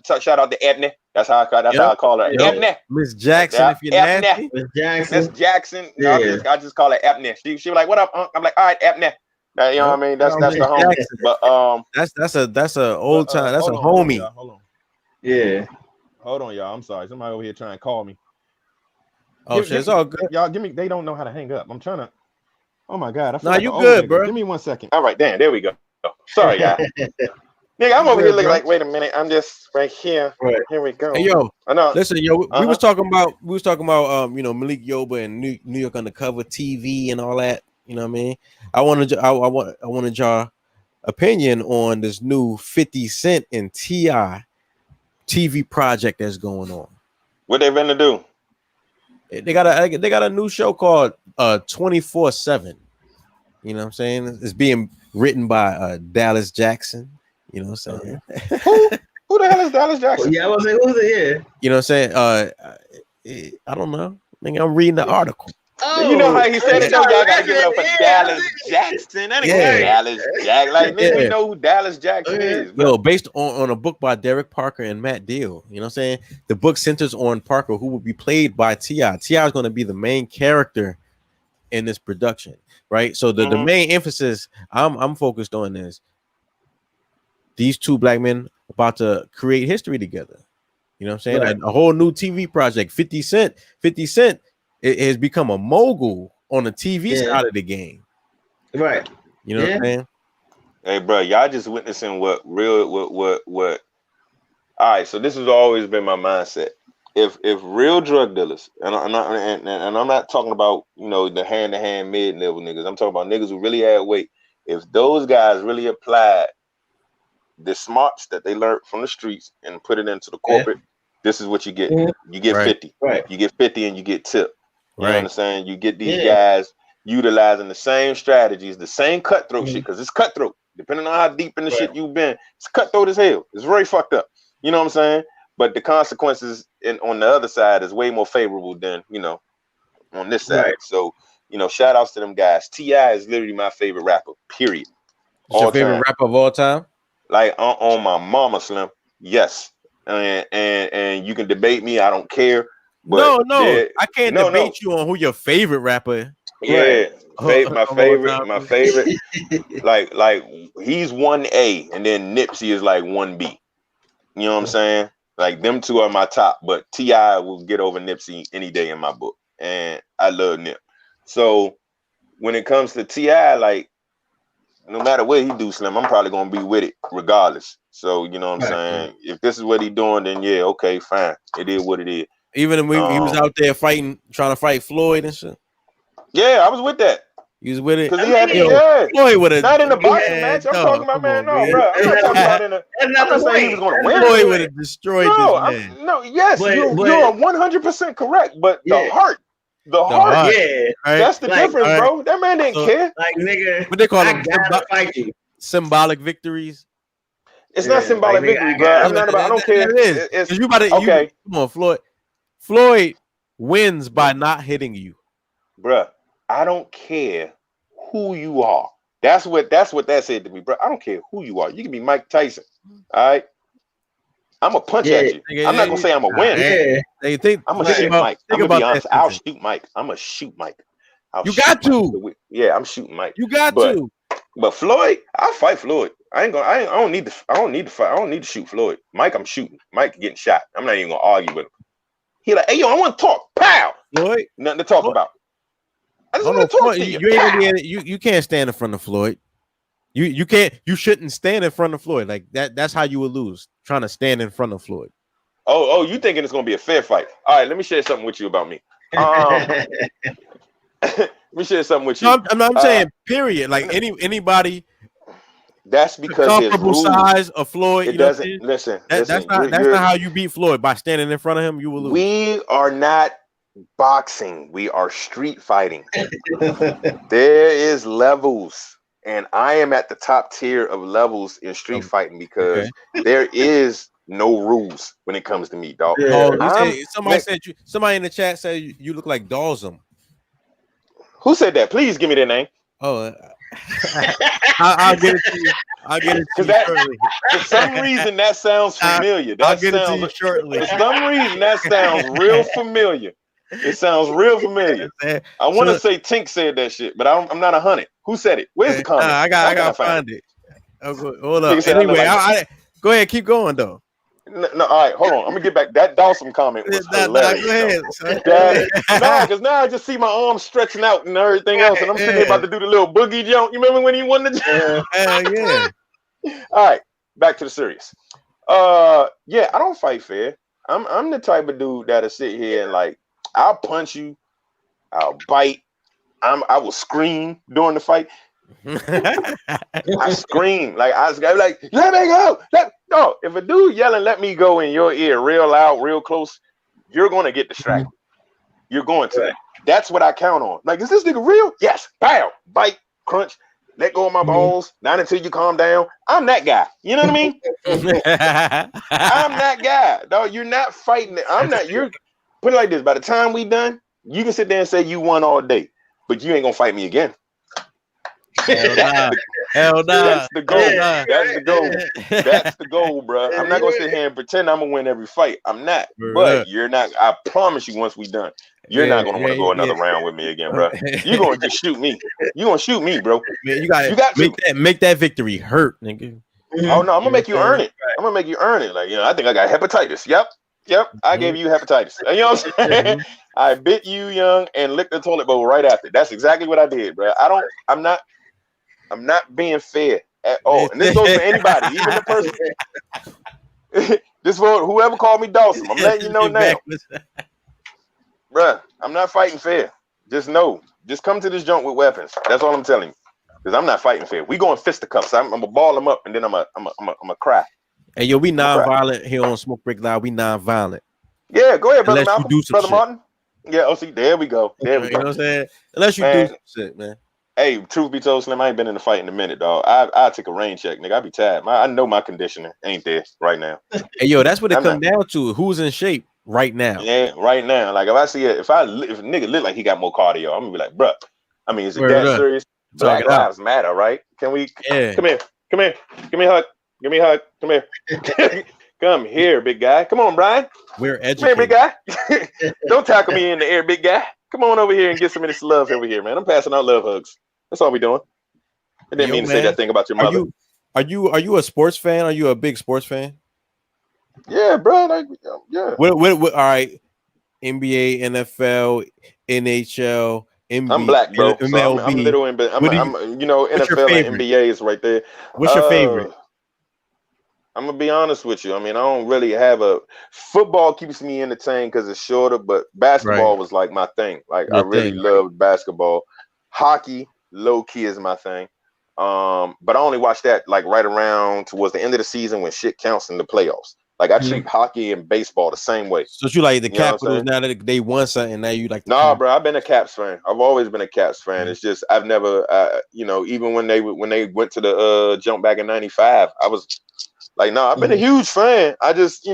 Shout out to Ebony. That's how I call her. Ebony. Miss Jackson, if you're nasty. Miss Jackson. Yeah. I just call her Ebony. She was like, "What up?" I'm like, "All right, Ebony." You know what I mean? That's the homie. But that's a old time. That's a homie. Hold on. Yeah. Hold on, y'all. I'm sorry. Somebody over here trying to call me. Oh shit, it's all good. Y'all, give me. They don't know how to hang up. I'm trying to. Oh my god. Nah, you good, bro. Give me 1 second. All right, damn. There we go. Sorry, y'all. Nigga, I'm over here looking like, wait a minute, I'm just right here. Right. Here we go. Hey, yo, listen, yo, we was talking about Malik Yoba and New York Undercover TV and all that. You know what I mean? I wanted y'all opinion on this new 50 Cent and T.I. TV project that's going on. What they gonna do? They got a new show called 24/7. You know what I'm saying? It's being written by Dallas Jackson. You know what I'm saying? Who the hell is Dallas Jackson? Yeah, I was like, who's it? Yeah. You know what I'm saying? I don't know. I mean, I'm reading the article. Oh, you know how he said it though? Y'all gotta give it up for Dallas Jackson. That ain't Dallas Jackson. Like, we know who Dallas Jackson is. Bro. Yo, based on a book by Derek Parker and Matt Deal. You know what I'm saying? The book centers on Parker, who will be played by T.I. T.I. is going to be the main character in this production, right? So the main emphasis I'm focused on is these two black men about to create history together. You know what I'm saying? Right. A whole new TV project. 50 Cent it has become a mogul on the TV side of the game. Right. You know what I'm saying? Hey, bro, y'all just witnessing what. All right, so this has always been my mindset. If real drug dealers, and I'm not talking about, the hand-to-hand mid-level niggas. I'm talking about niggas who really had weight. If those guys really applied the smarts that they learned from the streets and put it into the corporate, this is what you get. You get 50. Right. You get 50 and you get tip. You know what I'm saying? You get these guys utilizing the same strategies, the same cutthroat shit, because it's cutthroat. Depending on how deep in the shit you've been, it's cutthroat as hell. It's very fucked up. You know what I'm saying? But the consequences on the other side is way more favorable than, you know, on this side. Right. So, you know, shout outs to them guys. T.I. is literally my favorite rapper, period. It's your favorite rapper of all time? Like on my mama, Slim. Yes. And you can debate me. I don't care. But no, I can't debate you on who your favorite rapper is. Yeah, right. My favorite. like he's 1A, and then Nipsey is like 1B. You know what I'm saying? Like them two are my top, but T.I. will get over Nipsey any day in my book, and I love Nip. So when it comes to T.I., like no matter what he do, Slim, I'm probably gonna be with it regardless. So you know what I'm saying? If this is what he doing, then yeah, okay, fine. It is what it is. Even when he was out there trying to fight Floyd and shit. Yeah, I was with that. You was with it. Because he had Floyd would have not in the boxing match. I'm talking about, man. No, bro. I'm not talking about in a. I'm not saying he was going to win. Floyd would have destroyed this man. No, yes, you're 100% correct. But the heart, yeah, that's the difference, bro. That man didn't care. Like nigga, what they call them? Fight you. Symbolic victories. It's not symbolic victory, bro. I'm not about. I don't care. It is. You about to, okay. Come on, Floyd. Floyd wins by not hitting you, bruh. I don't care who you are. That's what that said to me, bro. I don't care who you are. You can be Mike Tyson. All right. I'm gonna punch at you. I'm not gonna say I'm a win. They think I'm gonna shoot Mike. I'm gonna be honest. I'll shoot Mike. I'm gonna shoot Mike. You got to. Yeah, I'm shooting Mike. You got to. But Floyd, I'll fight Floyd. I don't need to fight. I don't need to shoot Floyd. Mike, I'm shooting. Mike getting shot. I'm not even gonna argue with him. He like, hey yo, I want to talk. Pow. Floyd, nothing to talk about. I just want to talk to you. You ain't gonna be you can't stand in front of Floyd. You can't. You shouldn't stand in front of Floyd like that. That's how you would lose, trying to stand in front of Floyd. Oh, you thinking it's gonna be a fair fight? All right, let me share something with you about me. Let me share something with you. No, I'm saying period. Like anybody. That's because comparable size of Floyd. It doesn't. Listen. That's not how you beat Floyd, by standing in front of him. You will lose. We are not boxing. We are street fighting. There is levels, and I am at the top tier of levels in street fighting because there is no rules when it comes to me, dog. Somebody in the chat said you look like Dalsum. Who said that? Please give me their name. Oh. I'll get it to you. I'll get it to you shortly. For some reason, that sounds familiar. I'll get it to you shortly. For some reason, that sounds real familiar. It sounds real familiar. I want to say Tink said that shit, but I'm not 100. Who said it? Where's the comment? I gotta find it. Hold up. Anyway, go ahead. Keep going though. No, all right, hold on. I'm gonna get back. That Dawson comment was hilarious. Go ahead. Because now I just see my arms stretching out and everything else, and I'm sitting about to do the little boogie jump. You remember when he won the jump? Yeah. All right, back to the serious. Yeah, I don't fight fair. I'm the type of dude that'll sit here and like I'll punch you, I'll bite, I will scream during the fight. I scream like I was like, let me go. No, if a dude yelling "let me go" in your ear real loud, real close, you're gonna get distracted. You're going to. That's what I count on. Like, is this nigga real? Yes. Bam, bite, crunch, let go of my balls. Not until you calm down. I'm that guy. You know what I mean? I'm that guy. Dog, you're not fighting it. I'm not. You're put it like this. By the time we done, you can sit there and say you won all day, but you ain't gonna fight me again. Hell nah. That's the goal. That's the goal. That's the goal, bro. I'm not gonna sit here and pretend I'm gonna win every fight. I'm not. But you're not. I promise you, once we done, you're not gonna want to go another round with me again, bro. You're gonna just shoot me. You gonna shoot me, bro. Man, you got to make that victory hurt, nigga. Oh no, I'm gonna make you earn it. I'm gonna make you earn it. Like, you know, I think I got hepatitis. Yep. I gave you hepatitis. You know what I'm saying? I bit you young and licked the toilet bowl right after. That's exactly what I did, bro. I'm not being fair at all. And this goes for anybody, even the person. This for whoever called me Dawson. I'm letting you know now. Bruh, I'm not fighting fair. Just know. Just come to this joint with weapons. That's all I'm telling you. Because I'm not fighting fair. We going fisticuffs. I'm gonna ball them up and then I'm gonna cry. Hey yo, we non-violent here on Smoke Break Live. We non-violent. Yeah, go ahead, brother Malcolm. Brother Martin. Yeah, see, there we go. There we go. You know what I'm saying? Unless you do some shit, man. Hey, truth be told, Slim, I ain't been in a fight in a minute, dog. I took a rain check, nigga. I be tired. I know my conditioning ain't there right now. Hey, yo, that's what it comes down to. Who's in shape right now? Yeah, right now. Like if I see it, if a nigga look like he got more cardio, I'm gonna be like, bruh. I mean, is it that serious? Black lives matter, right? Can we? Yeah. Come here. Give me a hug. Give me a hug. Come here. Come here, big guy. Come on, Brian. We're educated. Come here, big guy. Don't tackle me in the air, big guy. Come on over here and get some of this love over here, man. I'm passing out love hugs. That's all we doing. I didn't mean to say that thing about your mother. Are you a sports fan? Are you a big sports fan? Yeah, bro. Like, yeah. What, all right. NBA, NFL, NHL, NBA. I'm black, bro. MLB. So I'm little in, but I'm NFL and NBA is right there. What's your favorite? I'm gonna be honest with you. I mean, I don't really have a football keeps me entertained because it's shorter, but basketball was like my thing. Like I really loved basketball. Hockey, low key is my thing. But I only watch that like right around towards the end of the season when shit counts in the playoffs. Like I treat hockey and baseball the same way. So you like the Capitals now that they won something? Now you like? Nah, bro. I've been a Caps fan. I've always been a Caps fan. It's just I've never, even when they went to the jump back in '95, I was like, no, I've been a huge fan. I just,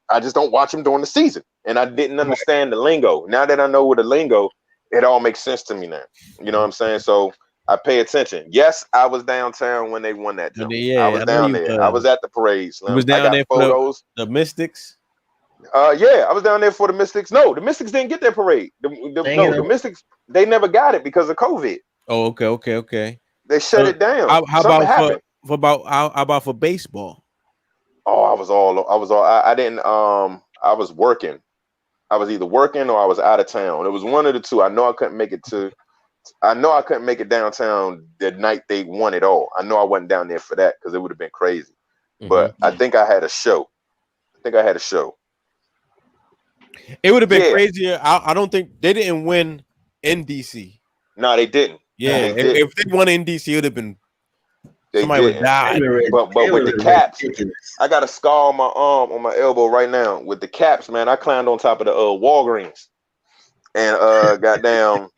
I just don't watch them during the season, and I didn't understand the lingo. Now that I know what the lingo, it all makes sense to me now. You know what I'm saying? So I pay attention. Yes, I was downtown when they won that jump. I was down there. I was at the parades. Was down there for photos. The Mystics. Yeah, I was down there for the Mystics. No, the Mystics didn't get their parade. The Mystics, they never got it because of COVID. Oh, okay. They shut it down. How about for baseball? Oh, I was working. I was either working or I was out of town. It was one of the two. I know I couldn't make it downtown the night they won it all. I know I wasn't down there for that because it would have been crazy. But I think I had a show. It would have been crazier. I don't think they didn't win in DC. No, they didn't. Yeah, if they won in DC, it would have been somebody would die. But with the Caps, I got a scar on my arm, on my elbow right now. With the Caps, man, I climbed on top of the Walgreens and goddamn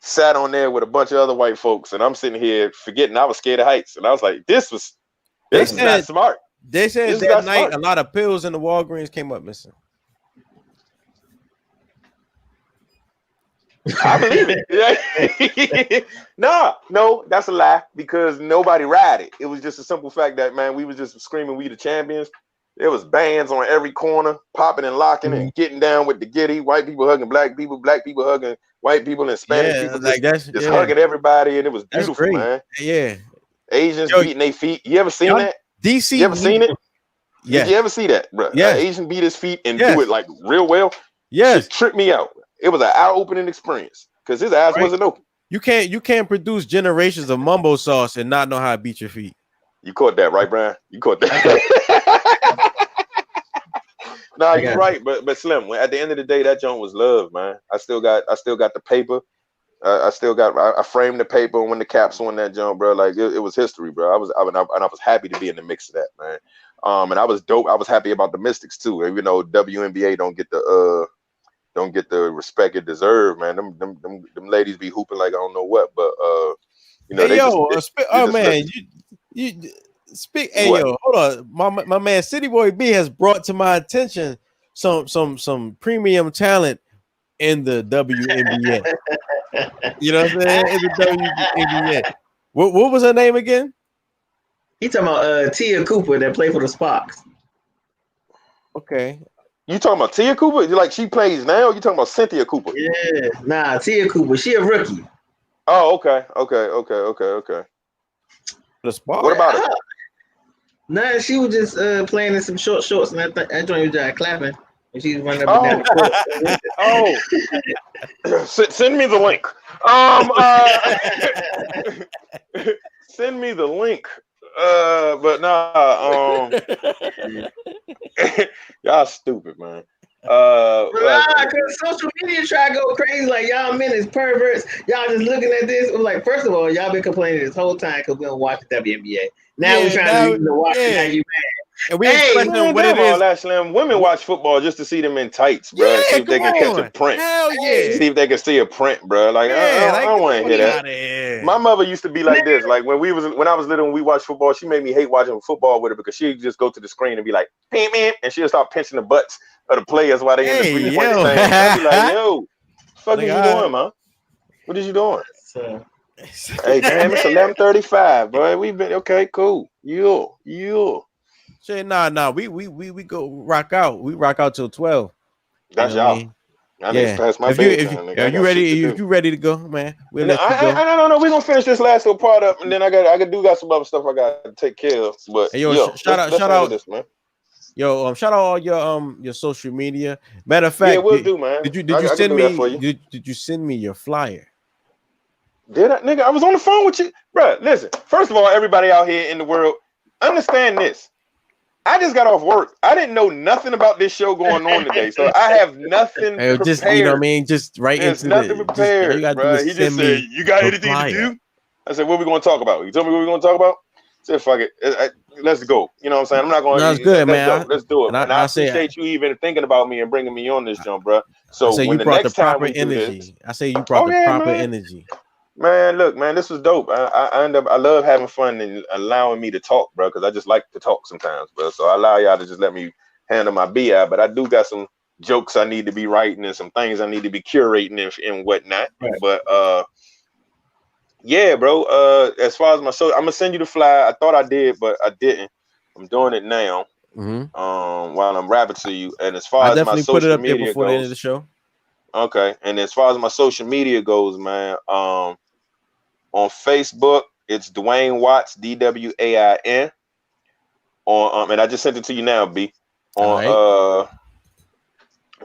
sat on there with a bunch of other white folks, and I'm sitting here forgetting I was scared of heights, and I was like, "This is not smart." They said that night a lot of pills in the Walgreens came up missing. I believe it. No, that's a lie because nobody rioted. It was just a simple fact that, man, we was just screaming, "We the champions." There was bands on every corner, popping and locking and getting down with the giddy. White people hugging black people hugging white people, and Hispanic people just hugging everybody, and it was beautiful, man. Yeah, Asians beating their feet. You ever seen that? DC, you ever seen it? Yeah. Did you ever see that, bro? Yeah, Asian beat his feet and do it like real well. Yes, it tripped me out. It was an eye-opening experience because his eyes wasn't open. You can't produce generations of mumbo sauce and not know how to beat your feet. You caught that, right, Brian? You caught that. No, you're right, but Slim. At the end of the day, that joint was love, man. I still got the paper. I framed the paper when the Caps won that joint, bro. Like it was history, bro. I was happy to be in the mix of that, man. And I was dope. I was happy about the Mystics too. Even though WNBA don't get the respect it deserve, man. Them ladies be hooping like I don't know what, but hold on. My man City Boy B has brought to my attention some premium talent in the WNBA. You know what I'm saying? In the WNBA. What was her name again? He talking about Tia Cooper that played for the Sparks. Okay. You talking about Tia Cooper? Like she plays now? You talking about Cynthia Cooper? Yeah, nah, Tia Cooper. She a rookie. Oh, okay. The Sparks. What about her? Nah, she was just playing in some short shorts, and I joined you just clapping, and she was running up and down the court. Send me the link. Send me the link. But nah, y'all stupid, man. Because social media try to go crazy, like y'all men is perverts. Y'all just looking at this. I'm like, first of all, y'all been complaining this whole time because we don't watch the WNBA. Now we're trying to watch it. Now you mad. and we Hey, expressing Man, what it damn all is. that, Slim. Women watch football just to see them in tights, bro. Yeah, And see if they come can catch a on. print. Hell yeah. See if they can see a print, bro. Like Yeah, I like don't get want the to hear fuck that. out of here. My mother used to be like this. Like when I was little and we watched football, she made me hate watching football with her because she'd just go to the screen and be like, "Hey man," and she'll start pinching the butts of the players while they in the Hey, 3-point yo. stand. I'd be like, "Yo, what the fuck Like, is you doing, man? What is you doing?" So, Hey, damn, it's 11:35, bro. We've been okay, cool. You. Shit, nah. We go rock out. We rock out till 12. That's You know what I y'all. mean? I need to pass my If you bedtime. Nigga. are I you got ready? shit to If do. you ready to go, man, we'll No, let you go. I don't know. We're gonna finish this last little part up, and then I got some other stuff I got to take care of. But Hey, yo, let's handle this, man. Yo, shout out all your social media. Matter of Yeah, fact, we'll do, man. did you I can send do me that for you. did you send me your flyer? Did I, nigga? I was on the phone with you, bro. Listen, first of all, everybody out here in the world, understand this. I just got off work. I didn't know nothing about this show going on today, so I have nothing Hey, prepared. just you know what I mean, just right There's into nothing the just all you prepared, gotta do bro. is He just send said, me "You got your anything flyer." to do?" I said, "What we gonna talk about?" You told me what we gonna talk about. I said, "Fuck it, let's go." You know what I'm saying? I'm not going. No, it's good, Let's man. go. Let's do it. And And I say appreciate you even thinking about me and bringing me on this jump, bro. So you when the brought the next time proper we do energy. this, I say you brought the yeah, proper man. energy. Man, look, man, this was dope. I love having fun and allowing me to talk, bro, because I just like to talk sometimes, bro. So I allow y'all to just let me handle my BI, but I do got some jokes I need to be writing and some things I need to be curating and whatnot. Right. But yeah, bro. As far as my show, I'm gonna send you the flyer. I thought I did, but I didn't. I'm doing it now. While I'm rapping to you. And as far I as my definitely put it social up there media before the end of the goes, show. okay. And as far as my social media goes, man, on Facebook, it's Dwayne Watts, DWAIN. And I just sent it to you now, B. On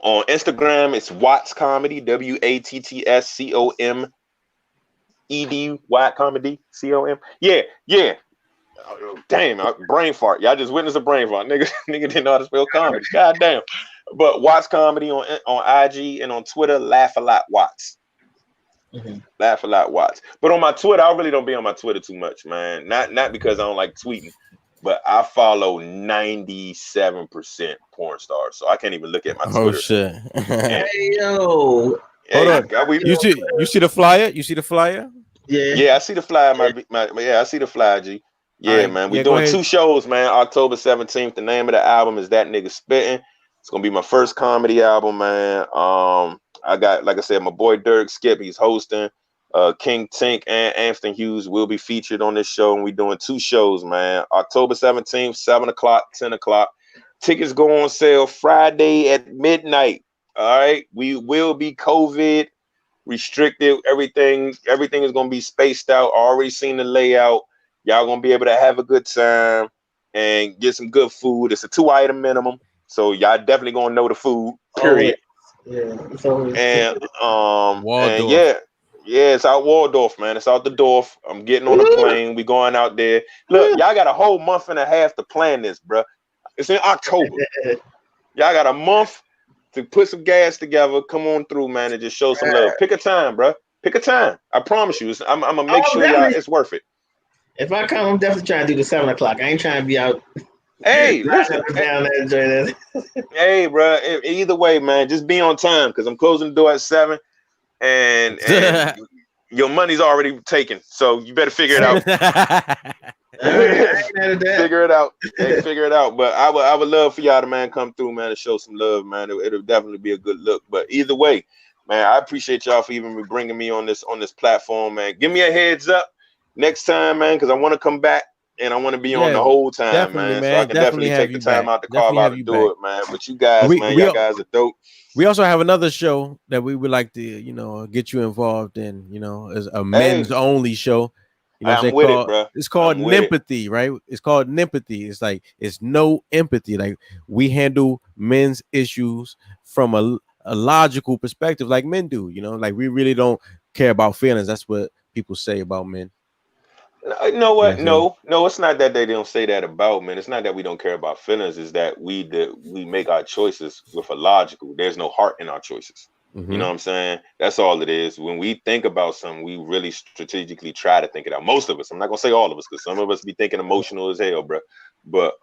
Instagram, it's Watts Comedy, WATTSCOMEDY comedy, COM. Yeah. Damn, brain fart. Y'all just witnessed a brain fart. Nigga didn't know how to spell comedy. God damn. But Watts Comedy on IG and on Twitter, Laugh a Lot Watts. Laugh a Lot Watts. But on my Twitter, I really don't be on my Twitter too much, man. Not because I don't like tweeting, but I follow 97% porn stars, so I can't even look at my Twitter. Oh shit! Hey yo, Hold on. You see the flyer? You see the flyer? Yeah, I see the flyer. I see the flyer, G. Yeah, right, man. We're doing 2 shows, man. October 17th. The name of the album is That Nigga Spittin'. It's gonna be my first comedy album, man. I got, like I said, my boy Dirk Skip, he's hosting. King Tink and Anston Hughes will be featured on this show, and we're doing 2 shows, man. October 17th, 7 o'clock, 10 o'clock. Tickets go on sale Friday at midnight. All right. We will be COVID restricted. Everything is gonna be spaced out. Already seen the layout. Y'all gonna be able to have a good time and get some good food. It's a 2-item minimum, so y'all definitely gonna know the food. Period. And it's out Waldorf, man. It's out the Dorf. I'm getting on a plane. We going out there. Look, y'all got a whole month and a half to plan this, bro. It's in October. Y'all got a month to put some gas together. Come on through, man, and just show some love. Pick a time, bro. Pick a time. I promise you. I'm gonna make sure y'all it's worth it. If I come, I'm definitely trying to do the 7 o'clock. I ain't trying to be out. Hey, listen. Hey, bro. Either way, man, just be on time because I'm closing the door at 7, and your money's already taken. So you better figure it out. Figure it out. Hey, figure it out. But I would love for y'all to, man, come through, man, and show some love, man. It'll definitely be a good look. But either way, man, I appreciate y'all for even bringing me on this platform, man. Give me a heads up next time, man, because I want to come back and I want to be on the whole time, man. So I can definitely take the time out to carve out to do it, man. But you guys, man, y'all guys are dope. We also have another show that we would like to, get you involved in, as a men's only show. I'm with it, bro. It's called Nempathy, right? It's called Nempathy. It's like it's no empathy. Like we handle men's issues from a logical perspective, like men do. Like we really don't care about feelings. That's what people say about men. You know what? No, it's not that they don't say that about men. It's not that we don't care about feelings. It's that we make our choices with a logical. There's no heart in our choices. You know what I'm saying? That's all it is. When we think about something, we really strategically try to think it out. Most of us. I'm not gonna say all of us, because some of us be thinking emotional as hell, bro. But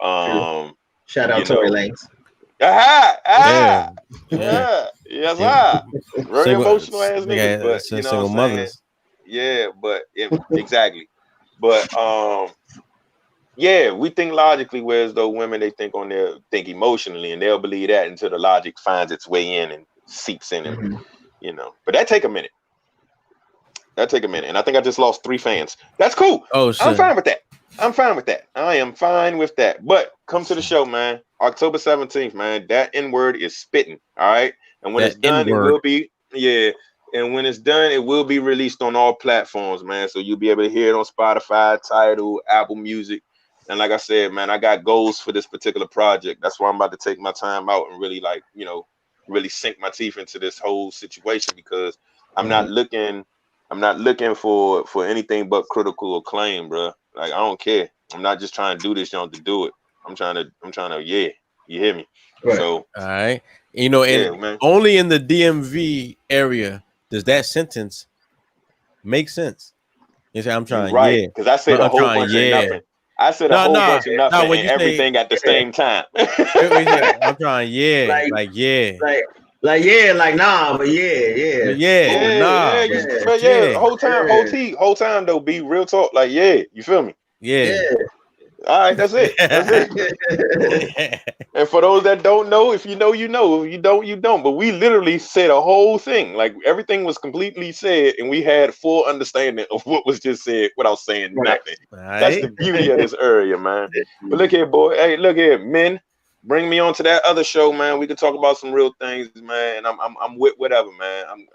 Shout out Tory Lanez. Yeah. Yes, very Single- emotional ass they niggas, got but some you know single what I'm saying? mothers. Yeah, but exactly. But yeah, we think logically, whereas though women they think emotionally, and they'll believe that until the logic finds its way in and seeps in, and you know. But that take a minute. And I think I just lost 3 fans. That's cool. Oh shit. I'm fine with that. I am fine with that. But come to the show, man. October 17th, man. That N-word is spitting. All right. And when That it's done, N-word. it will be, And when it's done, it will be released on all platforms, man. So you'll be able to hear it on Spotify, Tidal, Apple Music. And like I said, man, I got goals for this particular project. That's why I'm about to take my time out and really, like, you know, really sink my teeth into this whole situation, because I'm not looking for anything but critical acclaim, bro. Like, I don't care. I'm not just trying to do this, to do it. I'm trying to, you hear me? Right. So, All right. You know, and man. only in the DMV area does that sentence make sense. You say, I'm trying, right? Because I said a whole bunch of nothing. I said a whole bunch of nothing and everything at the same time. I'm trying, like nah, but whole time though, be real talk, like you feel me? All right, that's it. And for those that don't know, if you know, you know. If you don't, you don't. But we literally said a whole thing. Like, everything was completely said, and we had full understanding of what was just said without saying nothing. Right. That's the beauty of this area, man. But look here, boy. Hey, look here, men. Bring me on to that other show, man. We can talk about some real things, man. I'm with whatever, man. I'm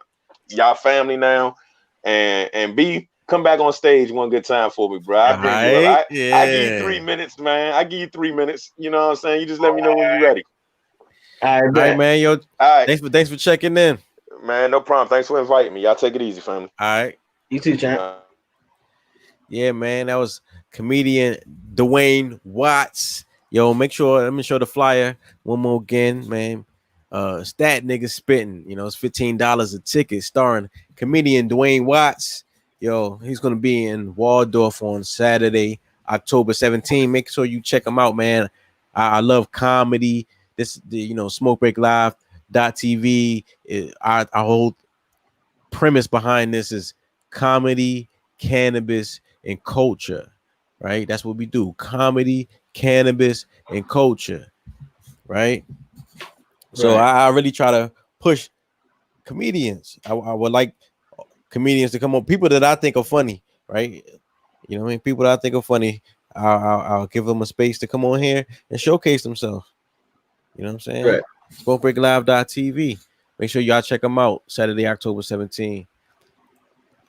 y'all family now, and B. Come back on stage one good time for me, bro. I give you 3 minutes, man. I give you 3 minutes. You know what I'm saying? You just let me know when you're ready. All right, man. Yo, all right. Thanks for checking in. Man, no problem. Thanks for inviting me. Y'all take it easy, family. All right. You too, champ. Yeah, man. That was comedian DWAIN Watts. Yo, let me show the flyer one more again, man. Stat nigga spitting. You know, it's $15 a ticket, starring comedian DWAIN Watts. Yo, he's gonna be in Waldorf on Saturday, October 17th. Make sure you check him out, man. I love comedy. SMOKEBREAKLIVE.tv. Our whole premise behind this is comedy, cannabis, and culture. Right? That's what we do. Comedy, cannabis, and culture. Right? So I really try to push comedians. I would like comedians to come on, people that I think are funny, right? You know what I mean? People that I think are funny, I'll give them a space to come on here and showcase themselves. You know what I'm saying? Right. SMOKEBREAKLIVE.tv. Make sure y'all check them out. Saturday, October 17th.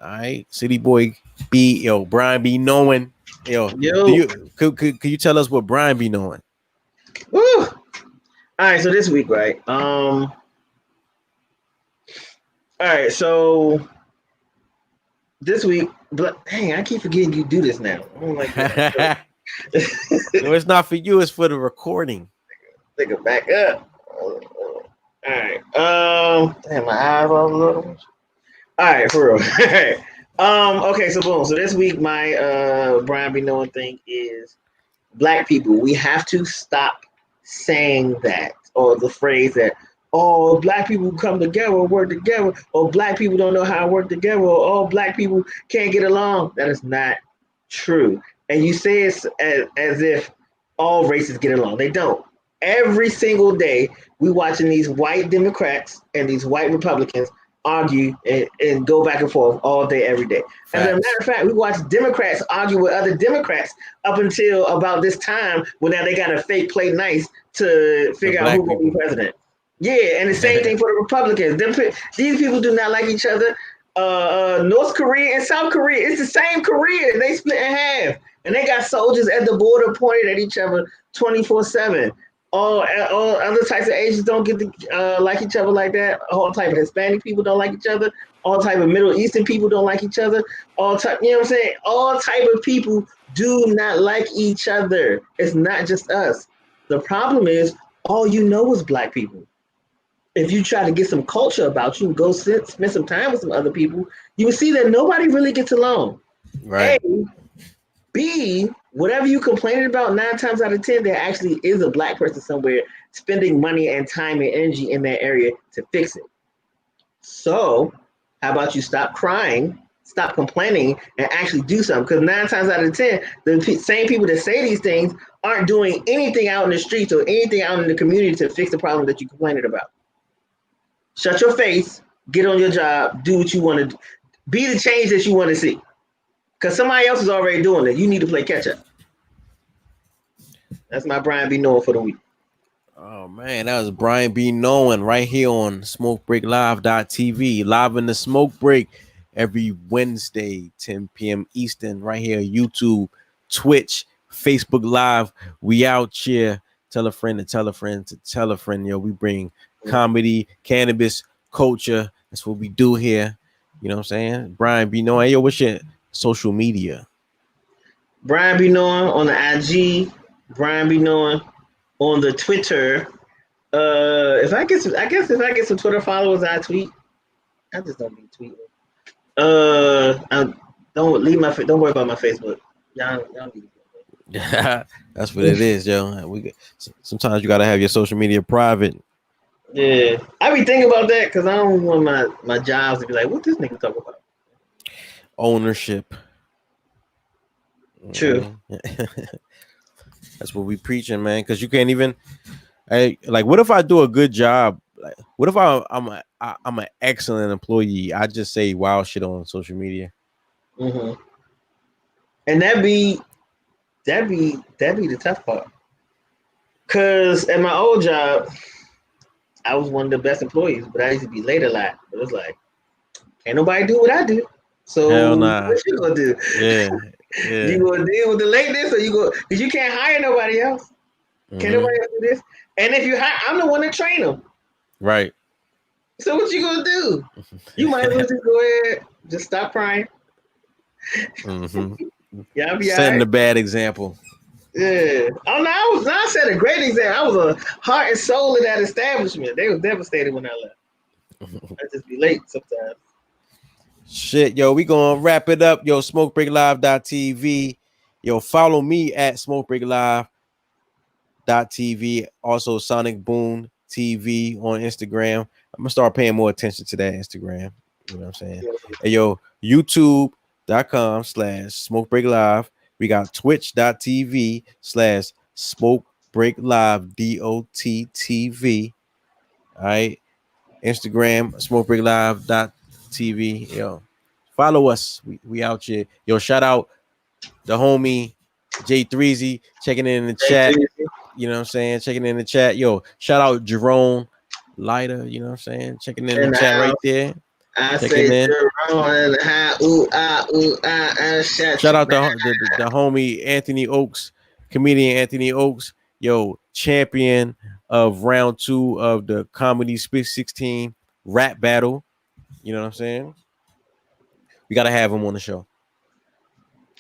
All right, City Boy B, Brian be knowing. Could you tell us what Brian be knowing? Woo! All right, so this week, right? All right, so this week, but dang, I keep forgetting you do this now. I don't like that. No, it's not for you, it's for the recording. Think it back up. All right. Damn, my eyes all a little. All right, for real. Okay, so boom. So this week, my Brian be knowing thing is Black people. We have to stop saying that, or the phrase that, oh, Black people come together or work together, or Black people don't know how to work together, or all Black people can't get along. That is not true. And you say it as if all races get along. They don't. Every single day, we watching these white Democrats and these white Republicans argue and go back and forth all day, every day. As a matter of fact, we watch Democrats argue with other Democrats up until about this time, when now they got to fake play nice to figure out who's going to be president. Yeah, and the same thing for the Republicans. These people do not like each other. North Korea and South Korea, it's the same Korea. They split in half. And they got soldiers at the border pointed at each other 24/7. All other types of Asians don't get to like each other like that. All type of Hispanic people don't like each other. All type of Middle Eastern people don't like each other. All type, you know what I'm saying? All type of people do not like each other. It's not just us. The problem is all you know is Black people. If you try to get some culture about you and go spend some time with some other people, you will see that nobody really gets along. Right. A, B, whatever you complaining about, 9 times out of 10, there actually is a black person somewhere spending money and time and energy in that area to fix it. So how about you stop crying, stop complaining, and actually do something? Because 9 times out of 10, the same people that say these things aren't doing anything out in the streets or anything out in the community to fix the problem that you're complaining about. Shut your face, get on your job, do what you want to do. Be the change that you want to see. Because somebody else is already doing it. You need to play catch up. That's my Brian B. Knowing for the week. Oh man, that was Brian B. Knowing right here on SMOKEBREAKLIVE.tv. Live in the Smoke Break every Wednesday, 10 p.m. Eastern, right here, YouTube, Twitch, Facebook Live. We out here. Tell a friend to tell a friend to tell a friend. Yo, we bring comedy, cannabis, culture. That's what we do here. You know what I'm saying? Brian B. Knowing. Hey, yo, what's your social media? Brian B. Knowing on the IG. Brian B. Knowing on the Twitter. If I get some Twitter followers, I tweet. I just don't be tweeting. Don't worry about my Facebook. Y'all be. That's what it is, yo. Sometimes you gotta have your social media private. Yeah, I be thinking about that because I don't want my jobs to be like, what this nigga talk about? Ownership. True. That's what we preaching, man. Because you can't even. Like, what if I do a good job? Like, what if I'm an excellent employee? I just say wild shit on social media. Mm-hmm. And that'd be the tough part. Cause at my old job, I was one of the best employees, but I used to be late a lot. But it's like, can't nobody do what I do. So hell nah. What you gonna do? Yeah. You gonna deal with the lateness, or you go? Cause you can't hire nobody else. Can't nobody else do this? And if you hire, I'm the one that train them. Right. So what you gonna do? You might as well just go ahead, just stop crying. Yeah, I'll be setting right. a bad example. Yeah. Oh no, I was not setting a great example. I was a heart and soul of that establishment. They was devastated when I left. I just be late sometimes. Shit, yo, we gonna wrap it up. Yo, SMOKEBREAKLIVE.tv. Yo, follow me at SMOKEBREAKLIVE.tv. Also, SONICBOONETV on Instagram. I'm gonna start paying more attention to that Instagram. You know what I'm saying? Hey, yo, YouTube.com/SmokeBreakLive. We got Twitch.tv/SmokeBreakLive DOTTV. All right. Instagram, SmokeBreakLive.tv. Yo, follow us. We out here. Yo, shout out the homie J3Z checking in the chat. You know what I'm saying? Checking in the chat. Yo, shout out Jerome Lighter. You know what I'm saying? Checking in the chat right there. I say Jerome and shout out the homie Anthony Oaks, comedian Anthony Oaks. Yo, champion of round 2 of the Comedy Spit 16 rap battle. You know what I'm saying? We gotta have him on the show.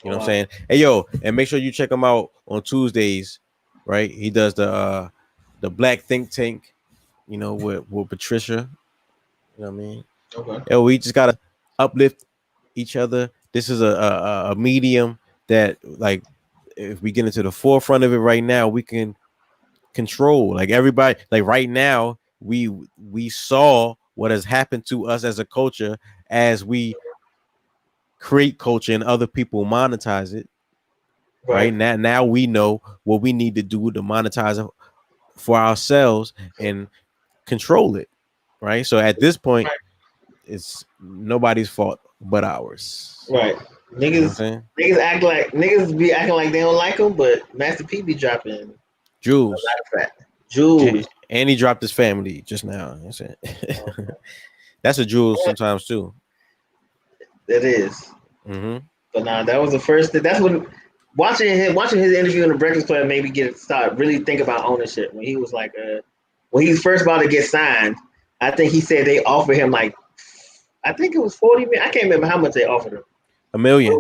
You know what I'm saying? Hey, yo, and make sure you check him out on Tuesdays, right? He does the Black Think Tank, you know, with Patricia. You know what I mean? Okay. Yo, we just gotta uplift each other. This is a medium that, like, if we get into the forefront of it right now, we can control. Like, everybody, like, right now, we saw what has happened to us as a culture as we create culture and other people monetize it. Right now we know what we need to do to monetize it for ourselves and control it. Right. So at this point, it's nobody's fault but ours. Right. Niggas be acting like they don't like them, but Master P be dropping jewels. A lot of fat. Jewels. And he dropped his family just now. That's a jewel sometimes too. That is. But nah, that was the first thing. That's when watching his interview in the Breakfast Club made me start really think about ownership. When he was like, when he was first about to get signed, I think he said they offered him like, I think it was 40 million. I can't remember how much they offered him. $1 million.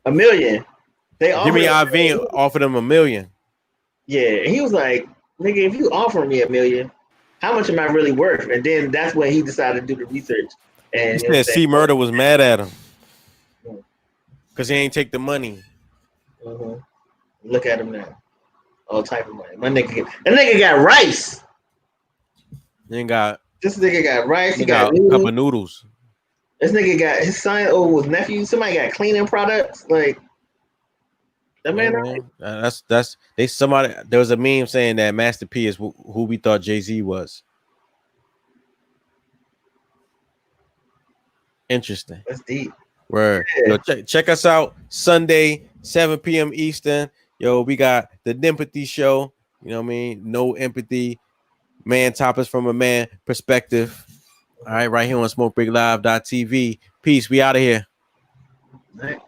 $1 million. They offered Jimmy Iovine offered him $1 million. Yeah, and he was like, nigga, if you offer me $1 million, how much am I really worth? And then that's when he decided to do the research. And he said C Murder was mad at him because he ain't take the money. Look at him now. All type of money. That nigga got rice. Then got This nigga got rice. He got got a cup noodles. of noodles. This nigga got his son or his nephew. Somebody got cleaning products. Like that man. That's they somebody. There was a meme saying that Master P is who we thought Jay-Z was. Interesting. That's deep. Word. Yeah. Yo, check us out Sunday, 7 p.m. Eastern. Yo, we got the Empathy Show. You know what I mean? No empathy. Man topics from a man perspective. All right, right here on SMOKEBREAKLIVE.tv. Peace. We out of here. Right.